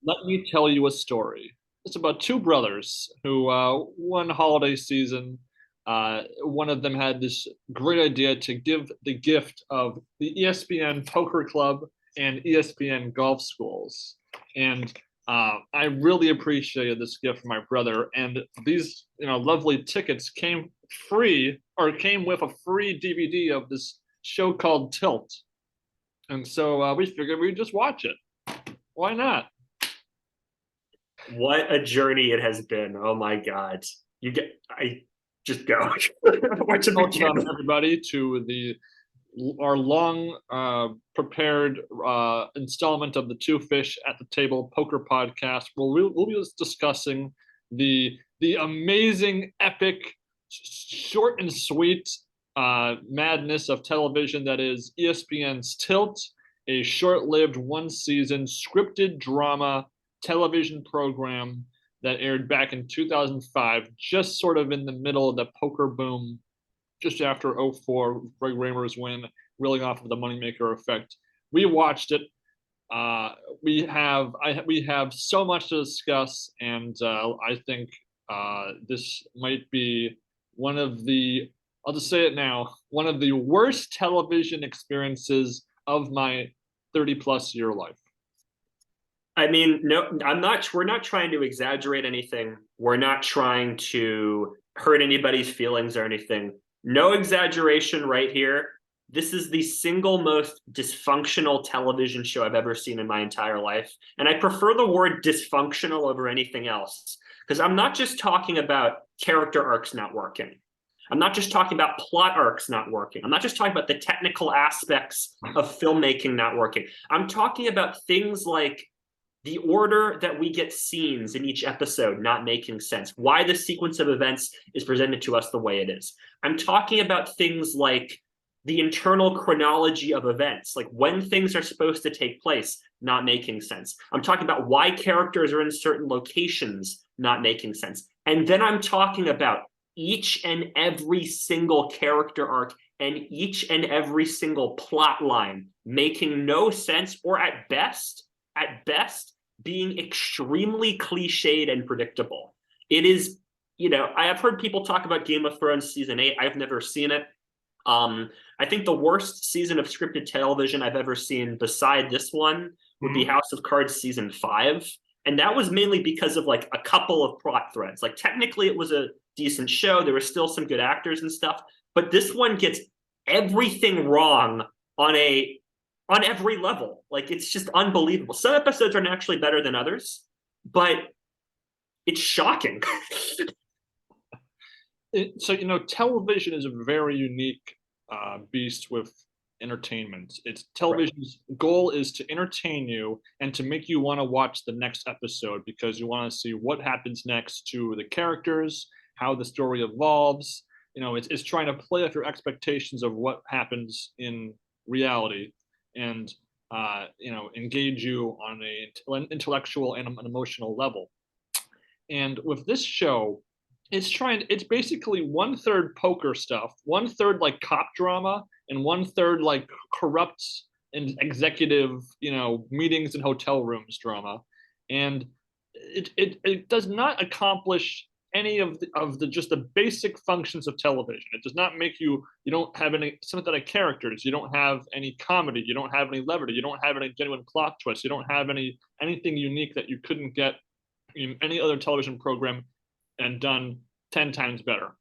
Let me tell you a story. It's about two brothers who, one holiday season, one of them had this great idea to give the gift of the ESPN Poker Club and ESPN golf schools. And I really appreciated this gift from my brother. And these, lovely tickets came free or came with a free DVD of this show called Tilt. And so we figured we'd just watch it. Why not? What a journey it has been. Oh my God. I just go. Where to Welcome begin? everybody to the our long prepared installment of the Two Fish at the Table Poker Podcast, where we'll be discussing the amazing, epic, short and sweet madness of television that is ESPN's Tilt, a short-lived one-season scripted drama television program that aired back in 2005, just sort of in the middle of the poker boom, just after '04, Greg Raymer's win, reeling off of the moneymaker effect. We watched it. We have so much to discuss, and I think this might be one of the, I'll just say it now, one of the worst television experiences of my 30 plus year life. I mean, no, we're not trying to exaggerate anything. We're not trying to hurt anybody's feelings or anything. No exaggeration right here. This is the single most dysfunctional television show I've ever seen in my entire life. And I prefer the word dysfunctional over anything else, because I'm not just talking about character arcs not working. I'm not just talking about plot arcs not working. I'm not just talking about the technical aspects of filmmaking not working. I'm talking about things like the order that we get scenes in each episode not making sense, why the sequence of events is presented to us the way it is. I'm talking about things like the internal chronology of events, like when things are supposed to take place, not making sense. I'm talking about why characters are in certain locations, not making sense. And then I'm talking about each and every single character arc and each and every single plot line making no sense, or at best, being extremely cliched and predictable. It is, I have heard people talk about Game of Thrones season 8. I've never seen it. I think the worst season of scripted television I've ever seen beside this one would be House of Cards season 5. And that was mainly because of like a couple of plot threads. Like technically it was a decent show. There were still some good actors and stuff, but this one gets everything wrong on every level. Like it's just unbelievable. Some episodes are naturally better than others, but it's shocking. Television is a very unique beast with entertainment. It's television's goal is to entertain you and to make you want to watch the next episode because you want to see what happens next to the characters, how the story evolves. It's trying to play off your expectations of what happens in reality and engage you on an intellectual and an emotional level. And with this show, it's basically 1/3 poker stuff, 1/3 like cop drama, and 1/3 like corrupt and executive, meetings in hotel rooms drama. And it does not accomplish any of the just the basic functions of television. It does not make you don't have any sympathetic characters, you don't have any comedy, you don't have any levity, you don't have any genuine plot twists, you don't have anything unique that you couldn't get in any other television program and done 10 times better.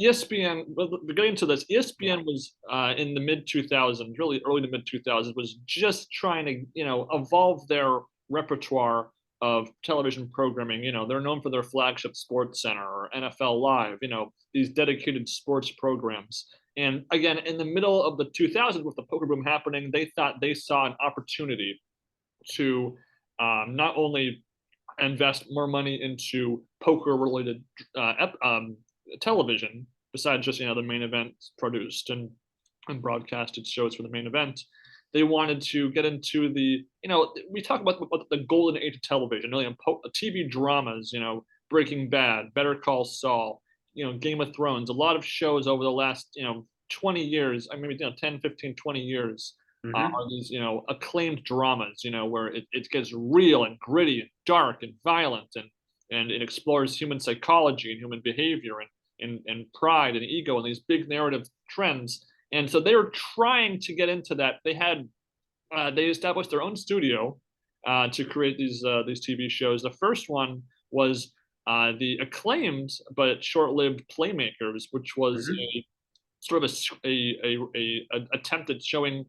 ESPN, getting into this, ESPN was in the mid 2000s, really early to mid 2000s, was just trying to, evolve their repertoire of television programming. They're known for their flagship Sports Center or NFL Live, these dedicated sports programs. And again, in the middle of the 2000s, with the poker boom happening, they thought they saw an opportunity to not only invest more money into poker related television besides just the main event produced and broadcasted shows for the main event. They wanted to get into we talk about the golden age of television, TV dramas, Breaking Bad, Better Call Saul, Game of Thrones, a lot of shows over the last 20 years, I mean, 10, 15, 20 years Mm-hmm. are these, acclaimed dramas, where it gets real and gritty and dark and violent, and it explores human psychology and human behavior and pride and ego and these big narrative trends. And so they were trying to get into that. They established their own studio to create these TV shows. The first one was the acclaimed but short-lived Playmakers, which was Mm-hmm. a sort of a attempt at showing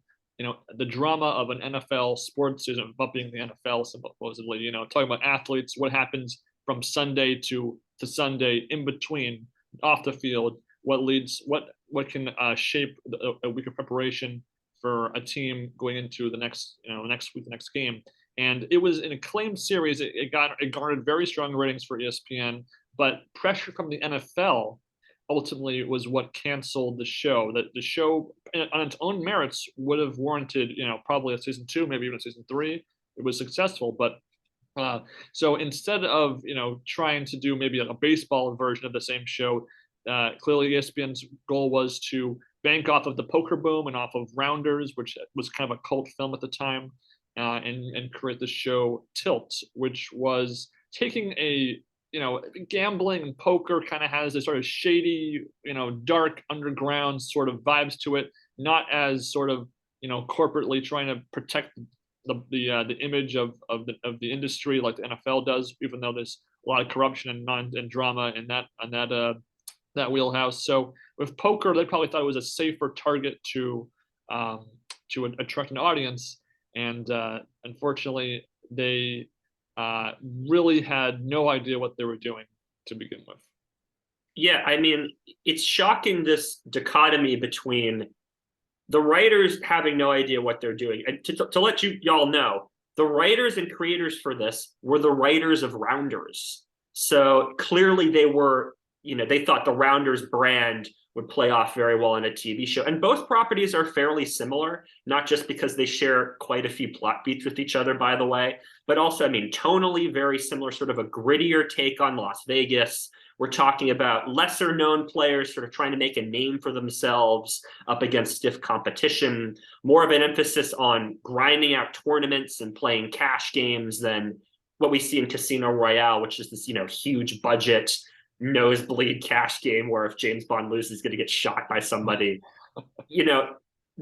the drama of an NFL sports season, but being the NFL supposedly, talking about athletes, what happens from Sunday to Sunday in between off the field, what can shape a week of preparation for a team going into the next week, the next game. And it was an acclaimed series. It garnered very strong ratings for ESPN, but pressure from the NFL ultimately was what canceled the show. That the show, on its own merits, would have warranted, probably a season two, maybe even a season three. It was successful, but so instead of trying to do maybe like a baseball version of the same show, clearly ESPN's goal was to bank off of the poker boom and off of Rounders, which was kind of a cult film at the time, and create the show Tilt, which was taking a gambling and poker kind of has this sort of shady, dark underground sort of vibes to it, not as sort of corporately trying to protect the image of the industry like the NFL does, even though there's a lot of corruption and drama in that wheelhouse. So with poker, they probably thought it was a safer target to attract an audience, and unfortunately, they really had no idea what they were doing to begin with. Yeah, I mean, it's shocking, this dichotomy between the writers having no idea what they're doing. And to let y'all know, the writers and creators for this were the writers of Rounders. So clearly they were, they thought the Rounders brand would play off very well in a TV show. And both properties are fairly similar, not just because they share quite a few plot beats with each other, by the way, but also, I mean, tonally very similar, sort of a grittier take on Las Vegas. We're talking about lesser known players sort of trying to make a name for themselves up against stiff competition, more of an emphasis on grinding out tournaments and playing cash games than what we see in Casino Royale, which is this, huge budget nosebleed cash game where if James Bond loses, he's going to get shot by somebody. They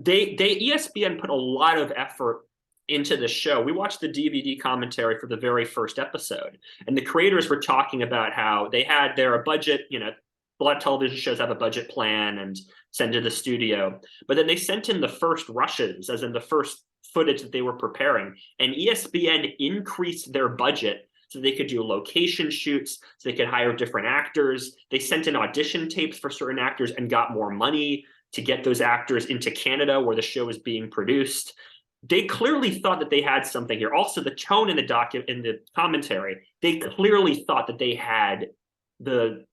ESPN put a lot of effort into the show. We watched the DVD commentary for the very first episode, and the creators were talking about how they had a budget. A lot of television shows have a budget plan and send to the studio, but then they sent in the first rushes, as in the first footage that they were preparing, and ESPN increased their budget so they could do location shoots, so they could hire different actors. They sent in audition tapes for certain actors and got more money to get those actors into Canada where the show was being produced. They clearly thought that they had something here. Also, the tone in the commentary, they clearly thought that they had the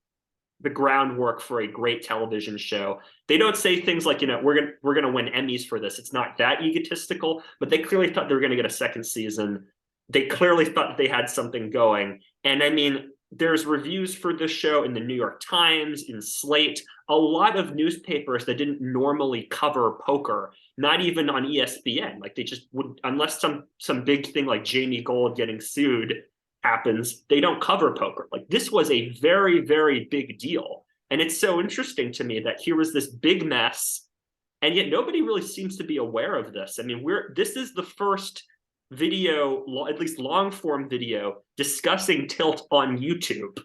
groundwork for a great television show. They don't say things like, we're gonna win Emmys for this. It's not that egotistical, but they clearly thought they were gonna get a second season. They clearly thought they had something going. And I mean, there's reviews for this show in the New York Times, in Slate, a lot of newspapers that didn't normally cover poker, not even on ESPN. Like they just would, unless some big thing like Jamie Gold getting sued happens, they don't cover poker. Like this was a very, very big deal. And it's so interesting to me that here was this big mess, and yet nobody really seems to be aware of this. I mean, this is the first video, at least long form video, discussing Tilt on YouTube.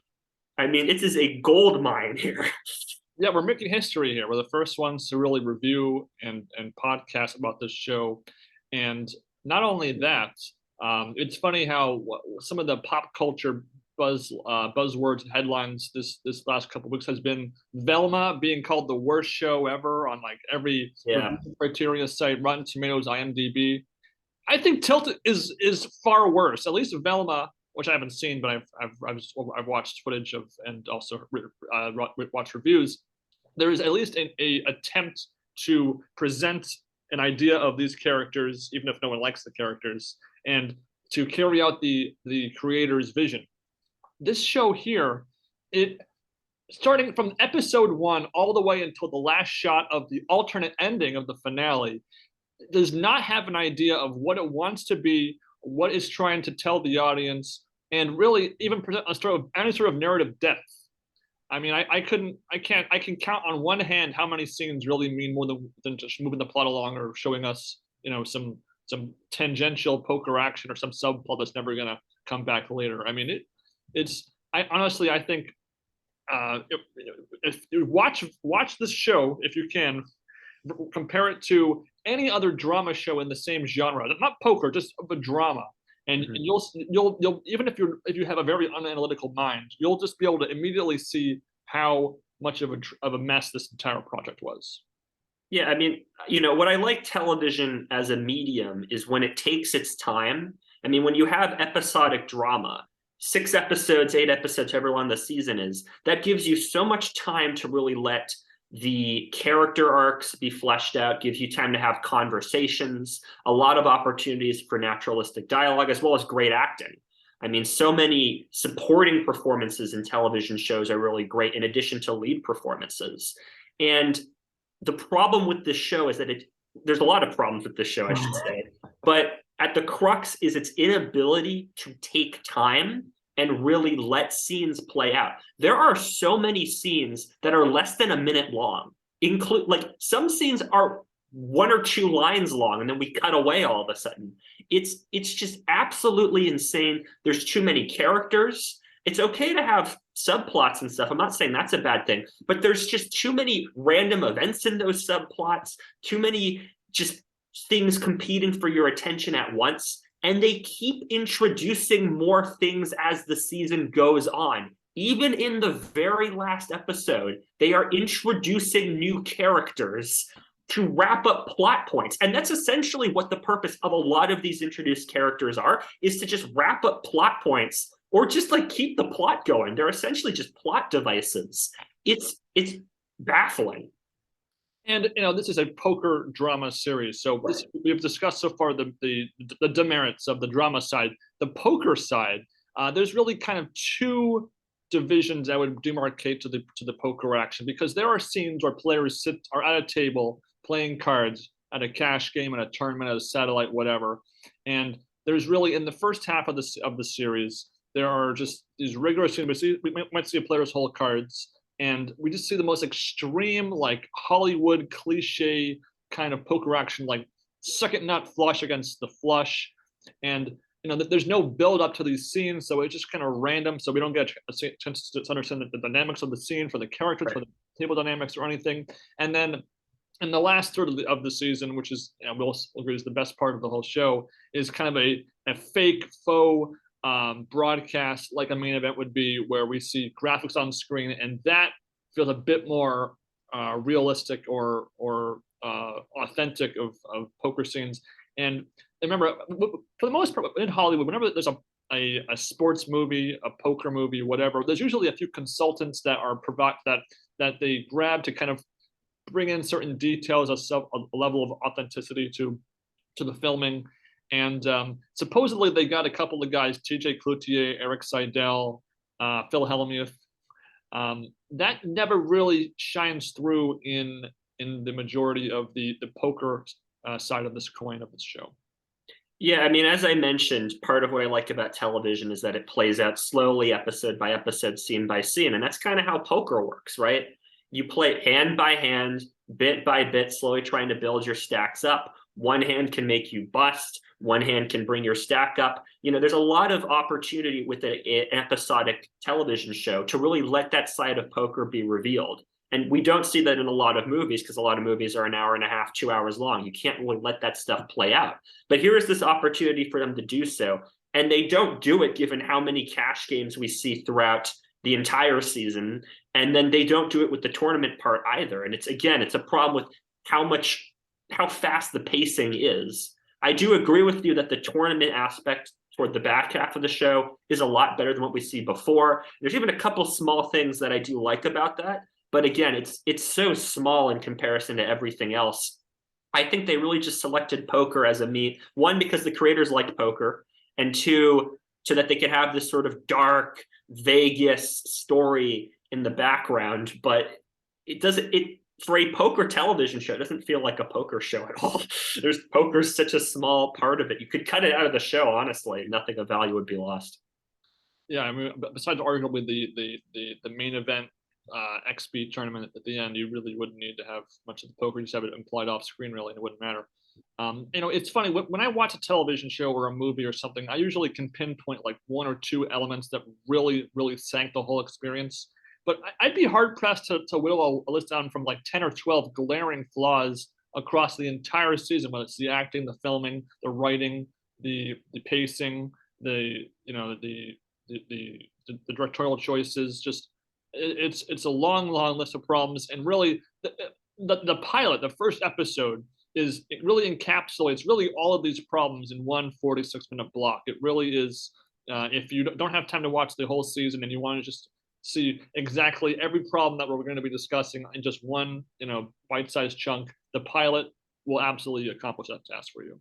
I mean, it is a gold mine here. Yeah, we're making history here. We're the first ones to really review and podcast about this show. And not only that, it's funny how some of the pop culture buzzwords and headlines this last couple of weeks has been Velma being called the worst show ever on like every criteria site, Rotten Tomatoes, IMDb. I think Tilt is far worse. At least Velma, which I haven't seen, but I've watched footage of and also watched reviews. There is at least a attempt to present an idea of these characters, even if no one likes the characters, and to carry out the creator's vision. This show here, it starting from episode 1 all the way until the last shot of the alternate ending of the finale, does not have an idea of what it wants to be, what it's trying to tell the audience, and really even present a sort of any sort of narrative depth. I mean, I can count on one hand how many scenes really mean more than just moving the plot along or showing us, some tangential poker action or some subplot that's never gonna come back later. I mean, I honestly, I think if you watch this show if you can, compare it to any other drama show in the same genre, not poker, just a drama, and, Mhm. and you'll even if you have a very unanalytical mind, you'll just be able to immediately see how much of a mess this entire project was. Yeah, I mean, what I like television as a medium is when it takes its time. I mean, when you have episodic drama, 6 episodes, 8 episodes, however long the season is, that gives you so much time to really let the character arcs be fleshed out, gives you time to have conversations, a lot of opportunities for naturalistic dialogue, as well as great acting. I mean, so many supporting performances in television shows are really great, in addition to lead performances. And the problem with this show is that there's a lot of problems with this show, I should say, but at the crux is its inability to take time and really let scenes play out. There are so many scenes that are less than a minute long. Include like some scenes are 1 or 2 lines long, and then we cut away all of a sudden. It's just absolutely insane. There's too many characters. It's okay to have subplots and stuff. I'm not saying that's a bad thing, but there's just too many random events in those subplots, too many just things competing for your attention at once. And they keep introducing more things as the season goes on. Even in the very last episode, they are introducing new characters to wrap up plot points. And that's essentially what the purpose of a lot of these introduced characters are, is to just wrap up plot points or just like keep the plot going. They're essentially just plot devices. It's baffling. And this is a poker drama series, so we've discussed so far the demerits of the drama side. The poker side, there's really kind of two divisions I would demarcate to the poker action, because there are scenes where players are at a table playing cards at a cash game, at a tournament, at a satellite, whatever. And there's really, in the first half of the series, there are just these rigorous scenes. We might see a player's hold cards, and we just see the most extreme, like Hollywood cliche kind of poker action, like second nut flush against the flush, and there's no build up to these scenes, so it's just kind of random. So we don't get a chance to understand the dynamics of the scene, for the characters, right, for the table dynamics or anything. And then in the last third of the season, which is, we'll agree, is the best part of the whole show, is kind of a fake faux broadcast, like a main event would be, where we see graphics on screen, and that feels a bit more realistic or authentic of poker scenes. And remember, for the most part in Hollywood, whenever there's a sports movie, a poker movie, whatever, there's usually a few consultants that are that they grab to kind of bring in certain details, a level of authenticity to the filming. And supposedly they got a couple of guys, TJ Cloutier, Eric Seidel, Phil Hellmuth. That never really shines through in the majority of the poker side of this coin of this show. Yeah, I mean, as I mentioned, part of what I like about television is that it plays out slowly, episode by episode, scene by scene. And that's kind of how poker works, right? You play hand by hand, bit by bit, slowly trying to build your stacks up. One hand can make you bust. One hand can bring your stack up. There's a lot of opportunity with an episodic television show to really let that side of poker be revealed. And we don't see that in a lot of movies, because a lot of movies are an hour and a half, 2 hours long. You can't really let that stuff play out. But here is this opportunity for them to do so. And they don't do it given how many cash games we see throughout the entire season. And then they don't do it with the tournament part either. And it's a problem with how fast the pacing is. I do agree with you that the tournament aspect toward the back half of the show is a lot better than what we see before. There's even a couple small things that I do like about that. But again, it's so small in comparison to everything else. I think they really just selected poker as a meat. One, because the creators like poker, and two, so that they could have this sort of dark Vegas story in the background. But for a poker television show, it doesn't feel like a poker show at all. There's poker's such a small part of it. You could cut it out of the show, honestly. Nothing of value would be lost. Yeah, I mean, besides arguably the main event XP tournament at the end, you really wouldn't need to have much of the poker. You just have it implied off screen, really, and it wouldn't matter. It's funny when I watch a television show or a movie or something, I usually can pinpoint like one or two elements that really, really sank the whole experience. But I'd be hard pressed to whittle a list down from like 10 or 12 glaring flaws across the entire season, whether it's the acting, the filming, the writing, the pacing, the you know the directorial choices. Just it's a long list of problems, and really the pilot, the first episode, it really encapsulates really all of these problems in one 46-minute block. It really is. If you don't have time to watch the whole season and you want to just see exactly every problem that we're going to be discussing in just one, bite-sized chunk, the pilot will absolutely accomplish that task for you.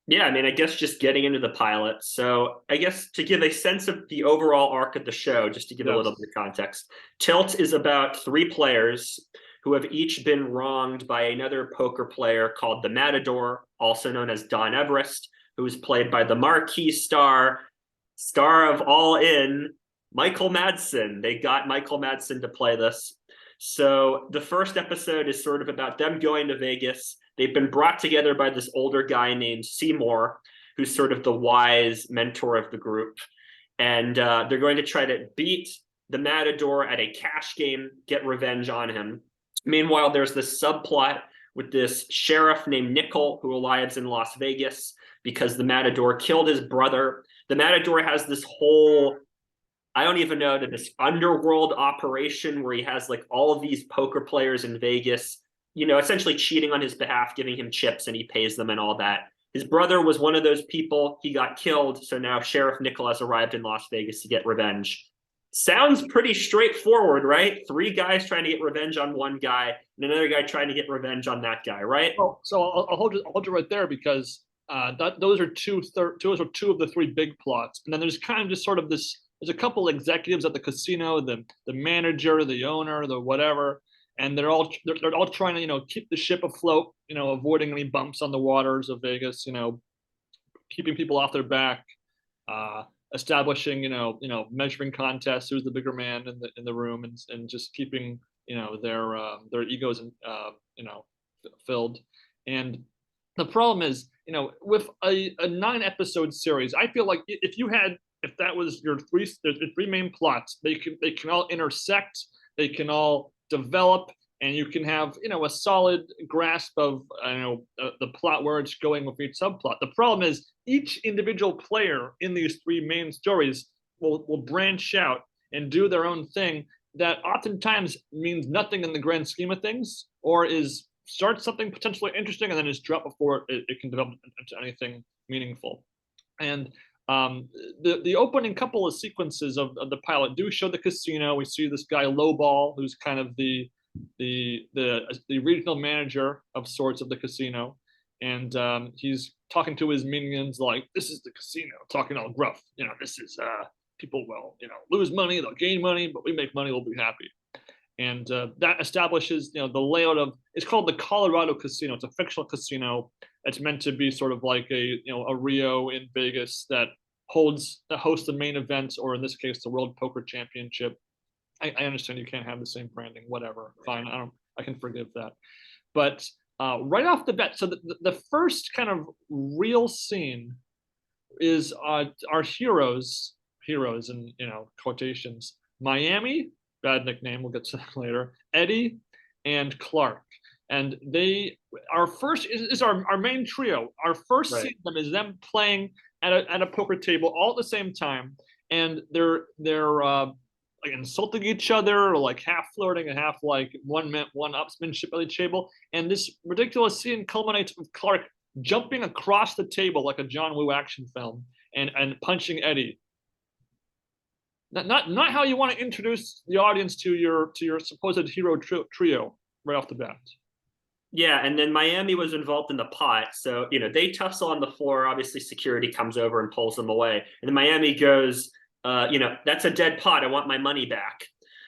Yeah, I mean, I guess just getting into the pilot. So I guess to give a sense of the overall arc of the show, just to give a little bit of context, Tilt is about three players who have each been wronged by another poker player called the Matador, also known as Don Everest, who is played by the marquee star of All In, Michael Madsen. They got Michael Madsen to play this. So the first episode is sort of about them going to Vegas. They've been brought together by this older guy named Seymour, who's sort of the wise mentor of the group. And they're going to try to beat the Matador at a cash game, get revenge on him. Meanwhile, there's this subplot with this sheriff named Nickel, who arrives in Las Vegas because the Matador killed his brother. The Matador has this whole, I don't even know, this underworld operation where he has like all of these poker players in Vegas, essentially cheating on his behalf, giving him chips, and he pays them and all that. His brother was one of those people. He got killed. So now Sheriff Nickel has arrived in Las Vegas to get revenge. Sounds pretty straightforward, right? Three guys trying to get revenge on one guy and another guy trying to get revenge on that guy, right? Well, so I'll hold you right there, because those are two of the three big plots. And then there's kind of just sort of this, there's a couple executives at the casino, the manager, the owner, the whatever, and they're all trying to keep the ship afloat, avoiding any bumps on the waters of Vegas, keeping people off their back, establishing measuring contests, who's the bigger man in the room, and just keeping their egos filled. And the problem is, with a 9-episode series, I feel like if that was your three main plots, they can all intersect, they can all develop, and you can have a solid grasp of the plot where it's going with each subplot. The problem is each individual player in these three main stories will branch out and do their own thing that oftentimes means nothing in the grand scheme of things, or starts something potentially interesting and then is dropped before it can develop into anything meaningful. And the opening couple of sequences of the pilot do show the casino. We see this guy Lowball, who's kind of the regional manager of sorts of the casino, and he's talking to his minions like, "This is the casino," talking all gruff. This is people will lose money, they'll gain money, but we make money, we'll be happy. And that establishes the layout of, it's called the Colorado Casino. It's a fictional casino. It's meant to be sort of like a Rio in Vegas that hosts the main events, or in this case, the World Poker Championship. I understand you can't have the same branding, whatever. Fine, I can forgive that. But right off the bat, so the first kind of real scene is our heroes in quotations, Miami, bad nickname, we'll get to that later, Eddie and Clark. And is our main trio. Our first scene of them is them playing at a poker table all at the same time, and they're like insulting each other, or like half flirting and half like one-upsmanship at the table. And this ridiculous scene culminates with Clark jumping across the table like a John Woo action film and punching Eddie. Not how you want to introduce the audience to your supposed hero trio right off the bat. Yeah, and then Miami was involved in the pot. So, they tussle on the floor. Obviously, security comes over and pulls them away. And then Miami goes, that's a dead pot. I want my money back.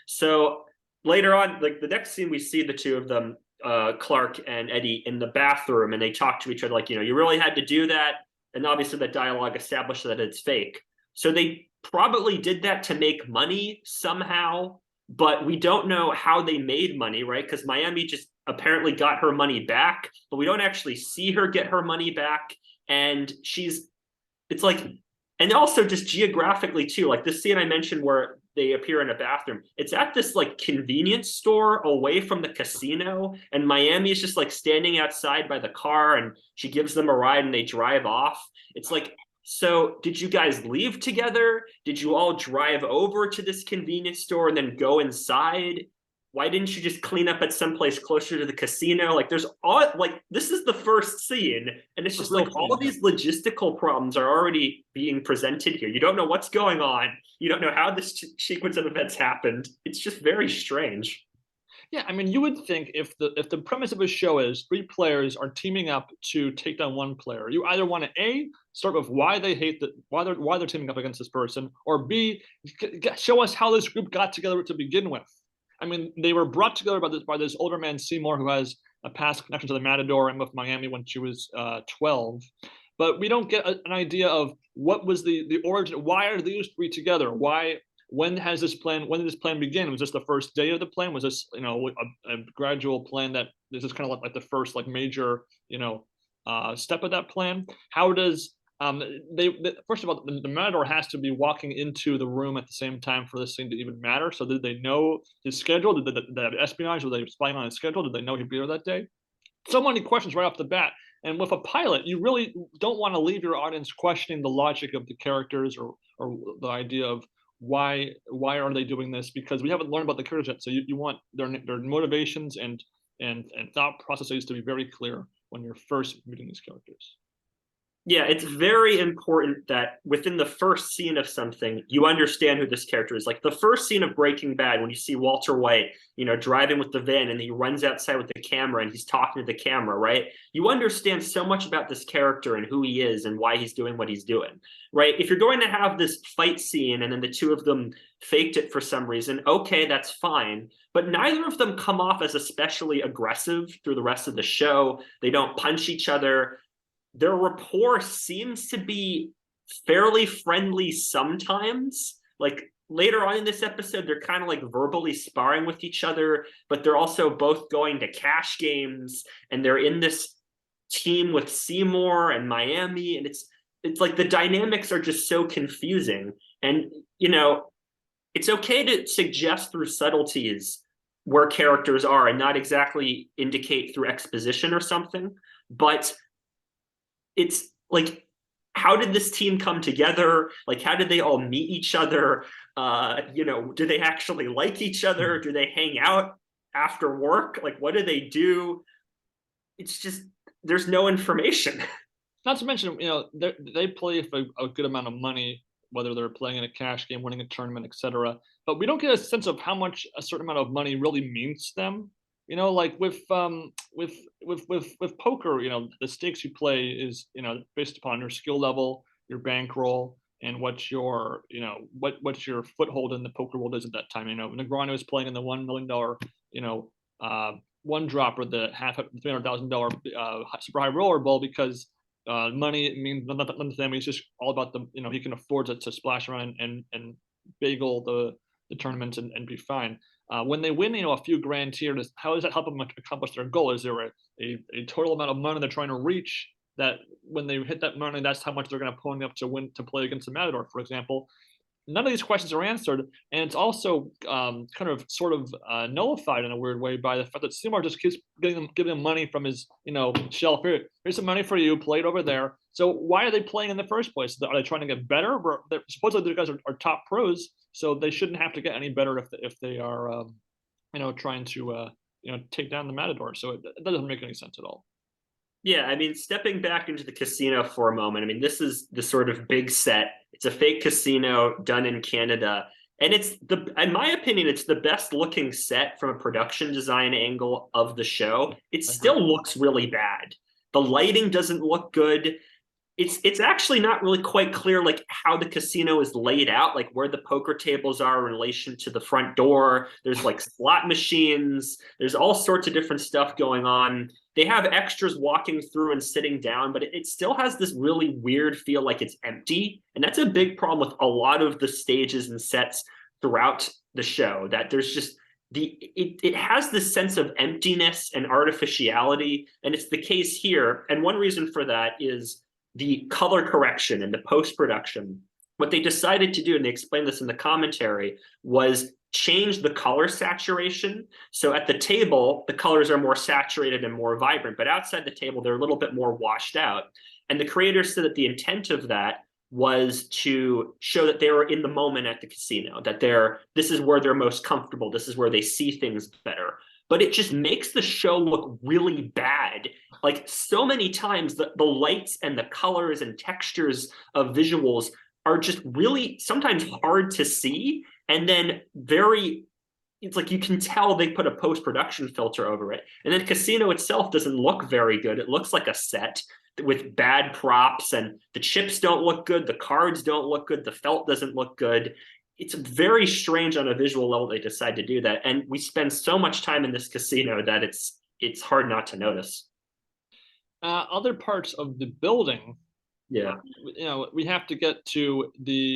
So later on, like the next scene, we see the two of them, Clark and Eddie, in the bathroom, and they talk to each other like, you really had to do that. And obviously that dialogue established that it's fake. So they probably did that to make money somehow, but we don't know how they made money, right? Because Miami just apparently got her money back, but we don't actually see her get her money back. And it's like, and also just geographically too, like this scene I mentioned where they appear in a bathroom, it's at this like convenience store away from the casino, and Miami is just like standing outside by the car, and she gives them a ride and they drive off. It's like, so did you guys leave together? Did you all drive over to this convenience store and then go inside? Why didn't you just clean up at someplace closer to the casino? Like there's all, like, this is the first scene, and it's just like all of these logistical problems are already being presented here. You don't know what's going on. You don't know how this sequence of events happened. It's just very strange. Yeah, I mean, you would think if the premise of a show is three players are teaming up to take down one player, you either want to A, start with why they hate why they're teaming up against this person, or B, show us how this group got together to begin with. I mean, they were brought together by this older man Seymour, who has a past connection to the Matador and with Miami when she was 12. But we don't get an idea of what was the origin. Why are these three together? Why? When has this plan? When did this plan begin? Was this the first day of the plan? Was this a gradual plan that this is kind of like the first like major step of that plan? How does they first of all, the Matador has to be walking into the room at the same time for this thing to even matter. So did they know his schedule? Did they have espionage? Were they spying on his schedule? Did they know he'd be there that day? So many questions right off the bat. And with a pilot, you really don't want to leave your audience questioning the logic of the characters or the idea of why are they doing this, because we haven't learned about the characters yet. So you want their motivations and thought processes to be very clear when you're first meeting these characters. Yeah, it's very important that within the first scene of something, you understand who this character is. Like the first scene of Breaking Bad, when you see Walter White, driving with the van and he runs outside with the camera and he's talking to the camera, right? You understand so much about this character and who he is and why he's doing what he's doing, right? If you're going to have this fight scene and then the two of them faked it for some reason, okay, that's fine. But neither of them come off as especially aggressive through the rest of the show. They don't punch each other. Their rapport seems to be fairly friendly sometimes. Like later on in this episode, they're kind of like verbally sparring with each other, but they're also both going to cash games, and they're in this team with Seymour and Miami, and it's like the dynamics are just so confusing. And it's okay to suggest through subtleties where characters are and not exactly indicate through exposition or something, but it's like, how did this team come together? Like, how did they all meet each other? Do they actually like each other? Do they hang out after work? Like, what do they do? It's just, there's no information. Not to mention, they play for a good amount of money, whether they're playing in a cash game, winning a tournament, etc. But we don't get a sense of how much a certain amount of money really means to them. Like with poker, the stakes you play is, based upon your skill level, your bankroll, and what your foothold in the poker world is at that time. Negreanu is playing in the $1 million, one dropper, the $300,000 super high roller bowl, because money means nothing to him. It's just all about he can afford to splash around and bagel the tournaments and be fine. When they win, a few grand here, how does that help them accomplish their goal? Is there a total amount of money they're trying to reach that when they hit that money, that's how much they're going to pony up to win, to play against the Matador, for example? None of these questions are answered, and it's also nullified in a weird way by the fact that Seymour just keeps giving them money from his shelf. Here's some money for you, play it over there. So why are they playing in the first place? Are they trying to get better? Supposedly these guys are top pros, so they shouldn't have to get any better if they are trying to take down the Matador. So it doesn't make any sense at all. Yeah, I mean, stepping back into the casino for a moment, I mean, this is the sort of big set. It's a fake casino done in Canada. And in my opinion, it's the best looking set from a production design angle of the show. It still looks really bad. The lighting doesn't look good. it's actually not really quite clear like how the casino is laid out, like where the poker tables are in relation to the front door. There's like slot machines, there's all sorts of different stuff going on. They have extras walking through and sitting down, but it still has this really weird feel like it's empty. And that's a big problem with a lot of the stages and sets throughout the show, that there's just it has this sense of emptiness and artificiality, and it's the case here. And one reason for that is the color correction and the post-production. What they decided to do, and they explained this in the commentary, was change the color saturation. So at the table, the colors are more saturated and more vibrant, but outside the table, they're a little bit more washed out. And the creators said that the intent of that was to show that they were in the moment at the casino, that this is where they're most comfortable, this is where they see things better. But it just makes the show look really bad. Like so many times, the lights and the colors and textures of visuals are just really sometimes hard to see. And then it's like you can tell they put a post-production filter over it. And then casino itself doesn't look very good. It looks like a set with bad props, and the chips don't look good, the cards don't look good, the felt doesn't look good. It's very strange on a visual level they decide to do that. And we spend so much time in this casino that it's hard not to notice. Other parts of the building, Yeah. We have to get to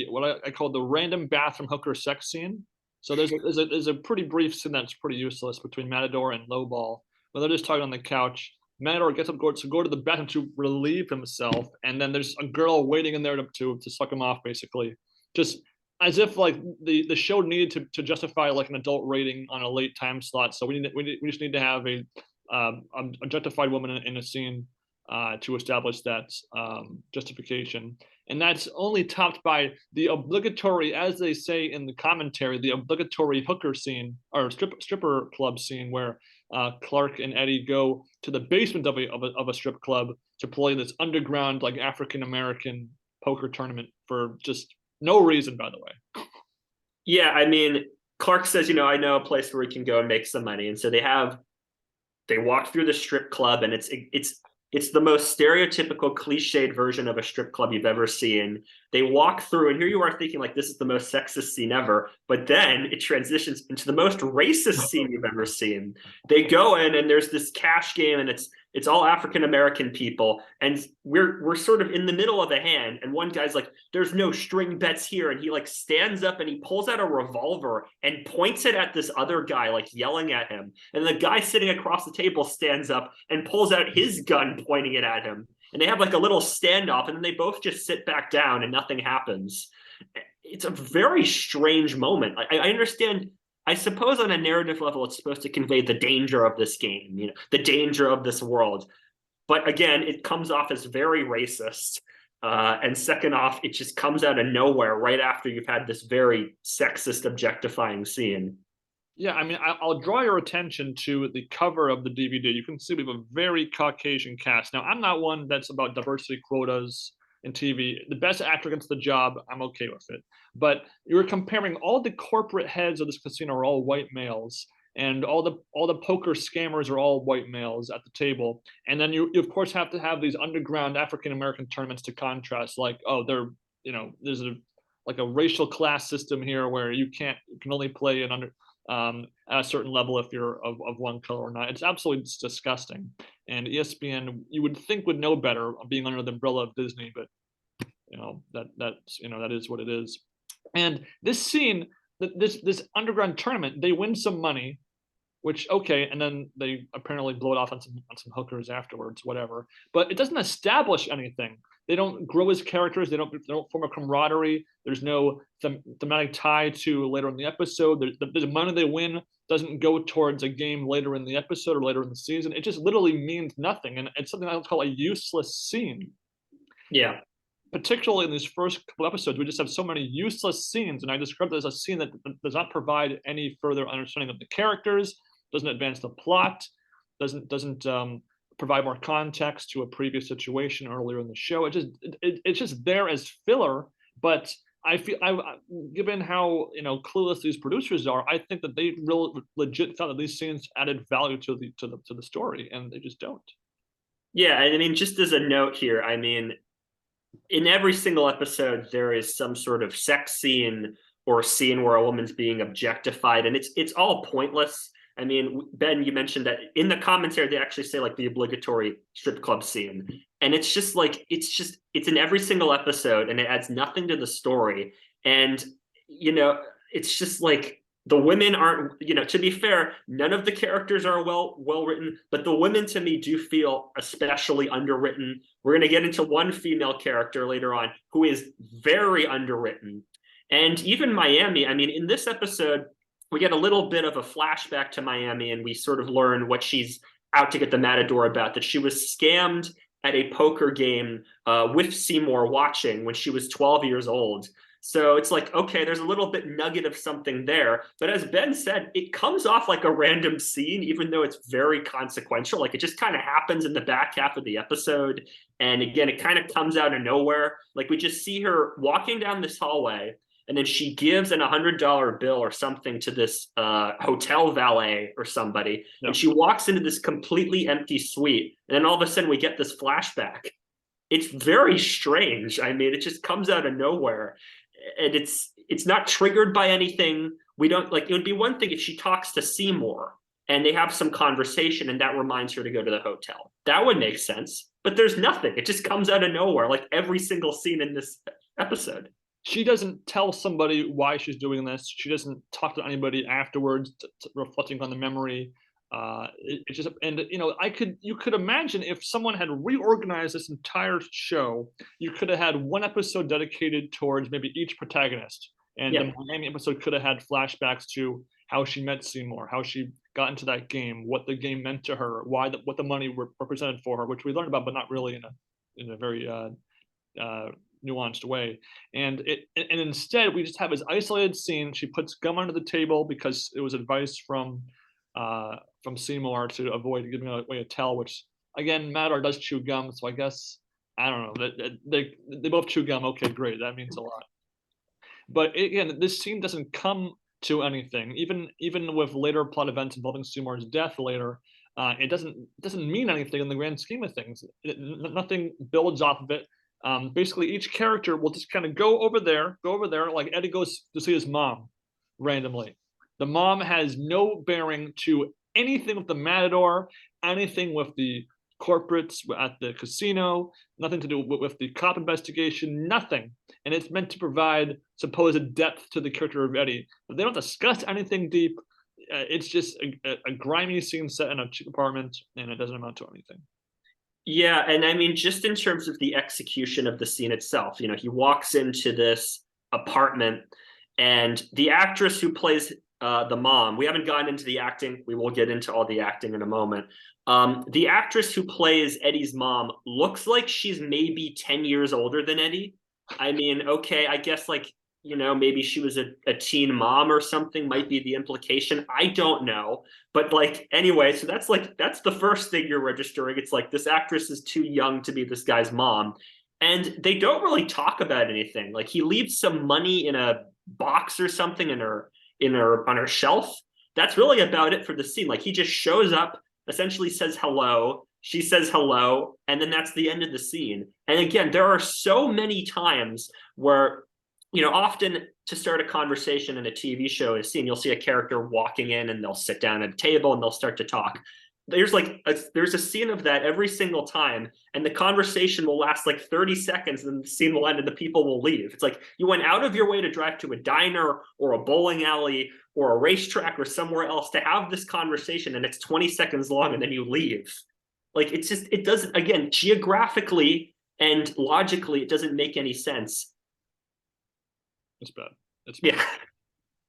what I call the random bathroom hooker sex scene. So there's a pretty brief scene that's pretty useless between Matador and Lowball, where they're just talking on the couch. Matador gets up to go to the bathroom to relieve himself, and then there's a girl waiting in there to suck him off, basically, just as if like the show needed to justify like an adult rating on a late time slot. So we just need to have a objectified woman in a scene to establish that justification. And that's only topped by the obligatory, as they say in the commentary, the obligatory hooker scene or stripper club scene where Clark and Eddie go to the basement of a strip club to play this underground like African American poker tournament for just no reason, by the way. Yeah, I mean, Clark says, I know a place where we can go and make some money. And so they walk through the strip club, and it's the most stereotypical cliched version of a strip club you've ever seen. They walk through, and here you are thinking like this is the most sexist scene ever, but then it transitions into the most racist scene you've ever seen. They go in, and there's this cash game, and it's all African American people, and we're sort of in the middle of a hand, and one guy's like, "There's no string bets here," and he like stands up and he pulls out a revolver and points it at this other guy, like yelling at him. And the guy sitting across the table stands up and pulls out his gun, pointing it at him. And they have like a little standoff, and then they both just sit back down and nothing happens. It's a very strange moment. I understand. I suppose on a narrative level, it's supposed to convey the danger of this game, the danger of this world. But again, it comes off as very racist. And second off, it just comes out of nowhere right after you've had this very sexist, objectifying scene. Yeah, I mean, I'll draw your attention to the cover of the DVD. You can see we have a very Caucasian cast. Now, I'm not one that's about diversity quotas in TV. The best actor gets the job. I'm okay with it. But you're comparing all the corporate heads of this casino are all white males, and all the poker scammers are all white males at the table. And then you of course have to have these underground African American tournaments to contrast. Like, oh, there's a racial class system here where you can only play at a certain level if you're of one color or not. It's absolutely disgusting. And ESPN, you would think, would know better, being under the umbrella of Disney, but that is what it is. And this scene, this underground tournament, they win some money, which okay, and then they apparently blow it off on some hookers afterwards, whatever. But it doesn't establish anything. They don't grow as characters. They don't form a camaraderie. There's no thematic tie to later in the episode. The money they win doesn't go towards a game later in the episode or later in the season. It just literally means nothing, and it's something I would call a useless scene. Yeah. Particularly in these first couple episodes, we just have so many useless scenes, and I described it as a scene that does not provide any further understanding of the characters, doesn't advance the plot, doesn't provide more context to a previous situation earlier in the show. It's just there as filler. But I feel, given how clueless these producers are, I think that they really legit thought that these scenes added value to the story, and they just don't. Yeah, I mean, just as a note here, I mean, in every single episode there is some sort of sex scene or a scene where a woman's being objectified, and it's all pointless. I mean, Ben, you mentioned that in the commentary they actually say like the obligatory strip club scene, and it's just like it's in every single episode, and it adds nothing to the story. And you know, it's just like the women aren't, to be fair, none of the characters are well written, but the women to me do feel especially underwritten. We're going to get into one female character later on who is very underwritten. And even Miami, I mean, in this episode, we get a little bit of a flashback to Miami, and we sort of learn what she's out to get the Matador about, that she was scammed at a poker game with Seymour watching when she was 12 years old. So it's like, okay, there's a little bit nugget of something there. But as Ben said, it comes off like a random scene, even though it's very consequential. Like it just kind of happens in the back half of the episode. And again, it kind of comes out of nowhere. Like we just see her walking down this hallway, and then she gives an $100 bill or something to this hotel valet or somebody. Yep. And she walks into this completely empty suite. And then all of a sudden we get this flashback. It's very strange. I mean, it just comes out of nowhere. And it's not triggered by anything. We don't like, it would be one thing if she talks to Seymour and they have some conversation and that reminds her to go to the hotel. That would make sense. But there's nothing. It just comes out of nowhere, like every single scene in this episode. She doesn't tell somebody why she's doing this. She doesn't talk to anybody afterwards, reflecting on the memory. It's just, and you could imagine if someone had reorganized this entire show, you could have had one episode dedicated towards maybe each protagonist, and the Miami episode could have had flashbacks to how she met Seymour, how she got into that game, what the game meant to her, what the money represented for her, which we learned about, but not really in a very nuanced way. And instead we just have this isolated scene. She puts gum under the table because it was advice from Seymour to avoid giving away a tell, which again, Madar does chew gum, so I guess I don't know. They both chew gum. Okay, great, that means a lot. But again, this scene doesn't come to anything. Even with later plot events involving Seymour's death later, it doesn't mean anything in the grand scheme of things. Nothing builds off of it. Basically, each character will just kind of go over there. Like Eddie goes to see his mom randomly. The mom has no bearing to anything with the Matador, anything with the corporates at the casino, nothing to do with the cop investigation, nothing. And it's meant to provide supposed depth to the character of Eddie. But they don't discuss anything deep. It's just a grimy scene set in a cheap apartment, and it doesn't amount to anything. Yeah, and I mean, just in terms of the execution of the scene itself, he walks into this apartment, and the actress who plays the mom, we haven't gotten into the acting. We will get into all the acting in a moment. The actress who plays Eddie's mom looks like she's maybe 10 years older than Eddie. I mean, okay, I guess like, maybe she was a teen mom or something might be the implication. I don't know. But like, anyway, so that's the first thing you're registering. It's like this actress is too young to be this guy's mom. And they don't really talk about anything. Like he leaves some money in a box or something on her shelf. That's really about it for the scene. Like he just shows up, essentially says hello. She says hello, and then that's the end of the scene. And again, there are so many times where, often to start a conversation in a TV show, a scene, you'll see a character walking in and they'll sit down at a table and they'll start to talk. There's a scene of that every single time, and the conversation will last like 30 seconds, and the scene will end and the people will leave. It's like you went out of your way to drive to a diner or a bowling alley or a racetrack or somewhere else to have this conversation, and it's 20 seconds long, and then you leave. Like it doesn't, again, geographically and logically, it doesn't make any sense. It's bad. Yeah.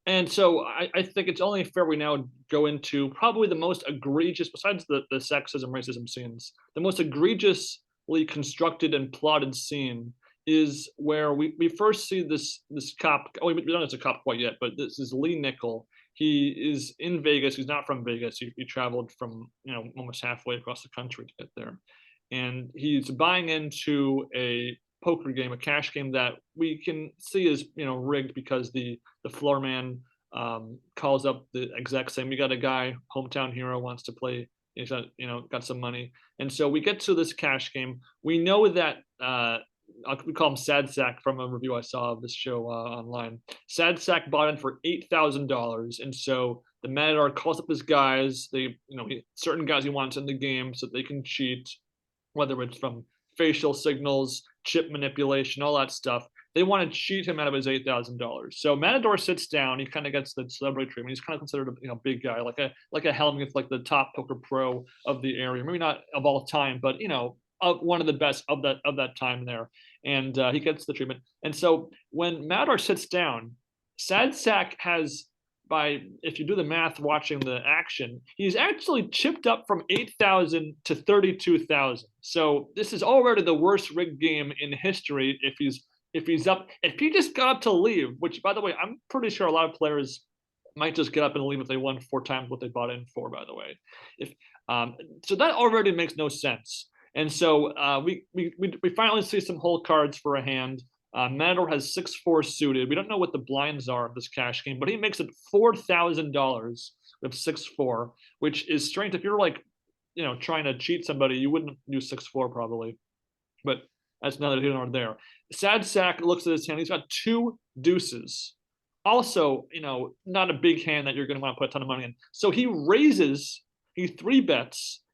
And so I think it's only fair we now go into probably the most egregious, besides the sexism, racism scenes, the most egregiously constructed and plotted scene is where we first see this cop. Oh, we don't know it's a cop quite yet, but this is Lee Nickel. He is in Vegas. He's not from Vegas. He traveled from almost halfway across the country to get there, and he's buying into a poker game, a cash game that we can see is rigged because the floor man calls up the exec saying, "We got a guy, hometown hero, wants to play. He's got some money." And so we get to this cash game. We know that we call him Sad Sack from a review I saw of this show online. Sad Sack bought in for $8,000, and so the Matador calls up his guys. They, certain guys he wants in the game so they can cheat, whether it's from facial signals, chip manipulation, all that stuff. They want to cheat him out of his $8,000. So Matador sits down. He kind of gets the celebrity treatment. He's kind of considered a big guy, like a Helmuth, like the top poker pro of the area. Maybe not of all time, but one of the best of that time there. And he gets the treatment. And so when Matador sits down, Sad Sack has, if you do the math watching the action, he's actually chipped up from 8,000 to 32,000. So this is already the worst rigged game in history if he just got up to leave, which, by the way, I'm pretty sure a lot of players might just get up and leave if they won 4 times what they bought in for, by the way. So that already makes no sense. And so we finally see some whole cards for a hand. Matador has 6-4 suited. We don't know what the blinds are of this cash game, but he makes it $4,000 with 6-4, which is strange. If you're trying to cheat somebody, you wouldn't use 6-4 probably. But that's neither here nor there. Sad Sack looks at his hand. He's got 2 deuces. Also, not a big hand that you're going to want to put a ton of money in. So he 3-bets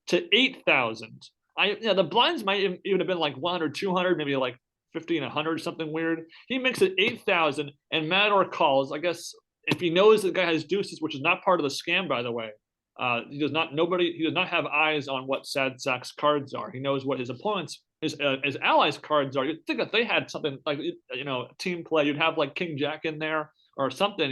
to 8,000. The blinds might even have been like 100, 200, maybe like 50 and 100, something weird. He makes it 8,000, and Matador calls. I guess if he knows the guy has deuces, which is not part of the scam, by the way. He does not have eyes on what Sad Sack's cards are. He knows what his opponents, his allies' cards are. You'd think that they had something like team play. You'd have like King Jack in there or something.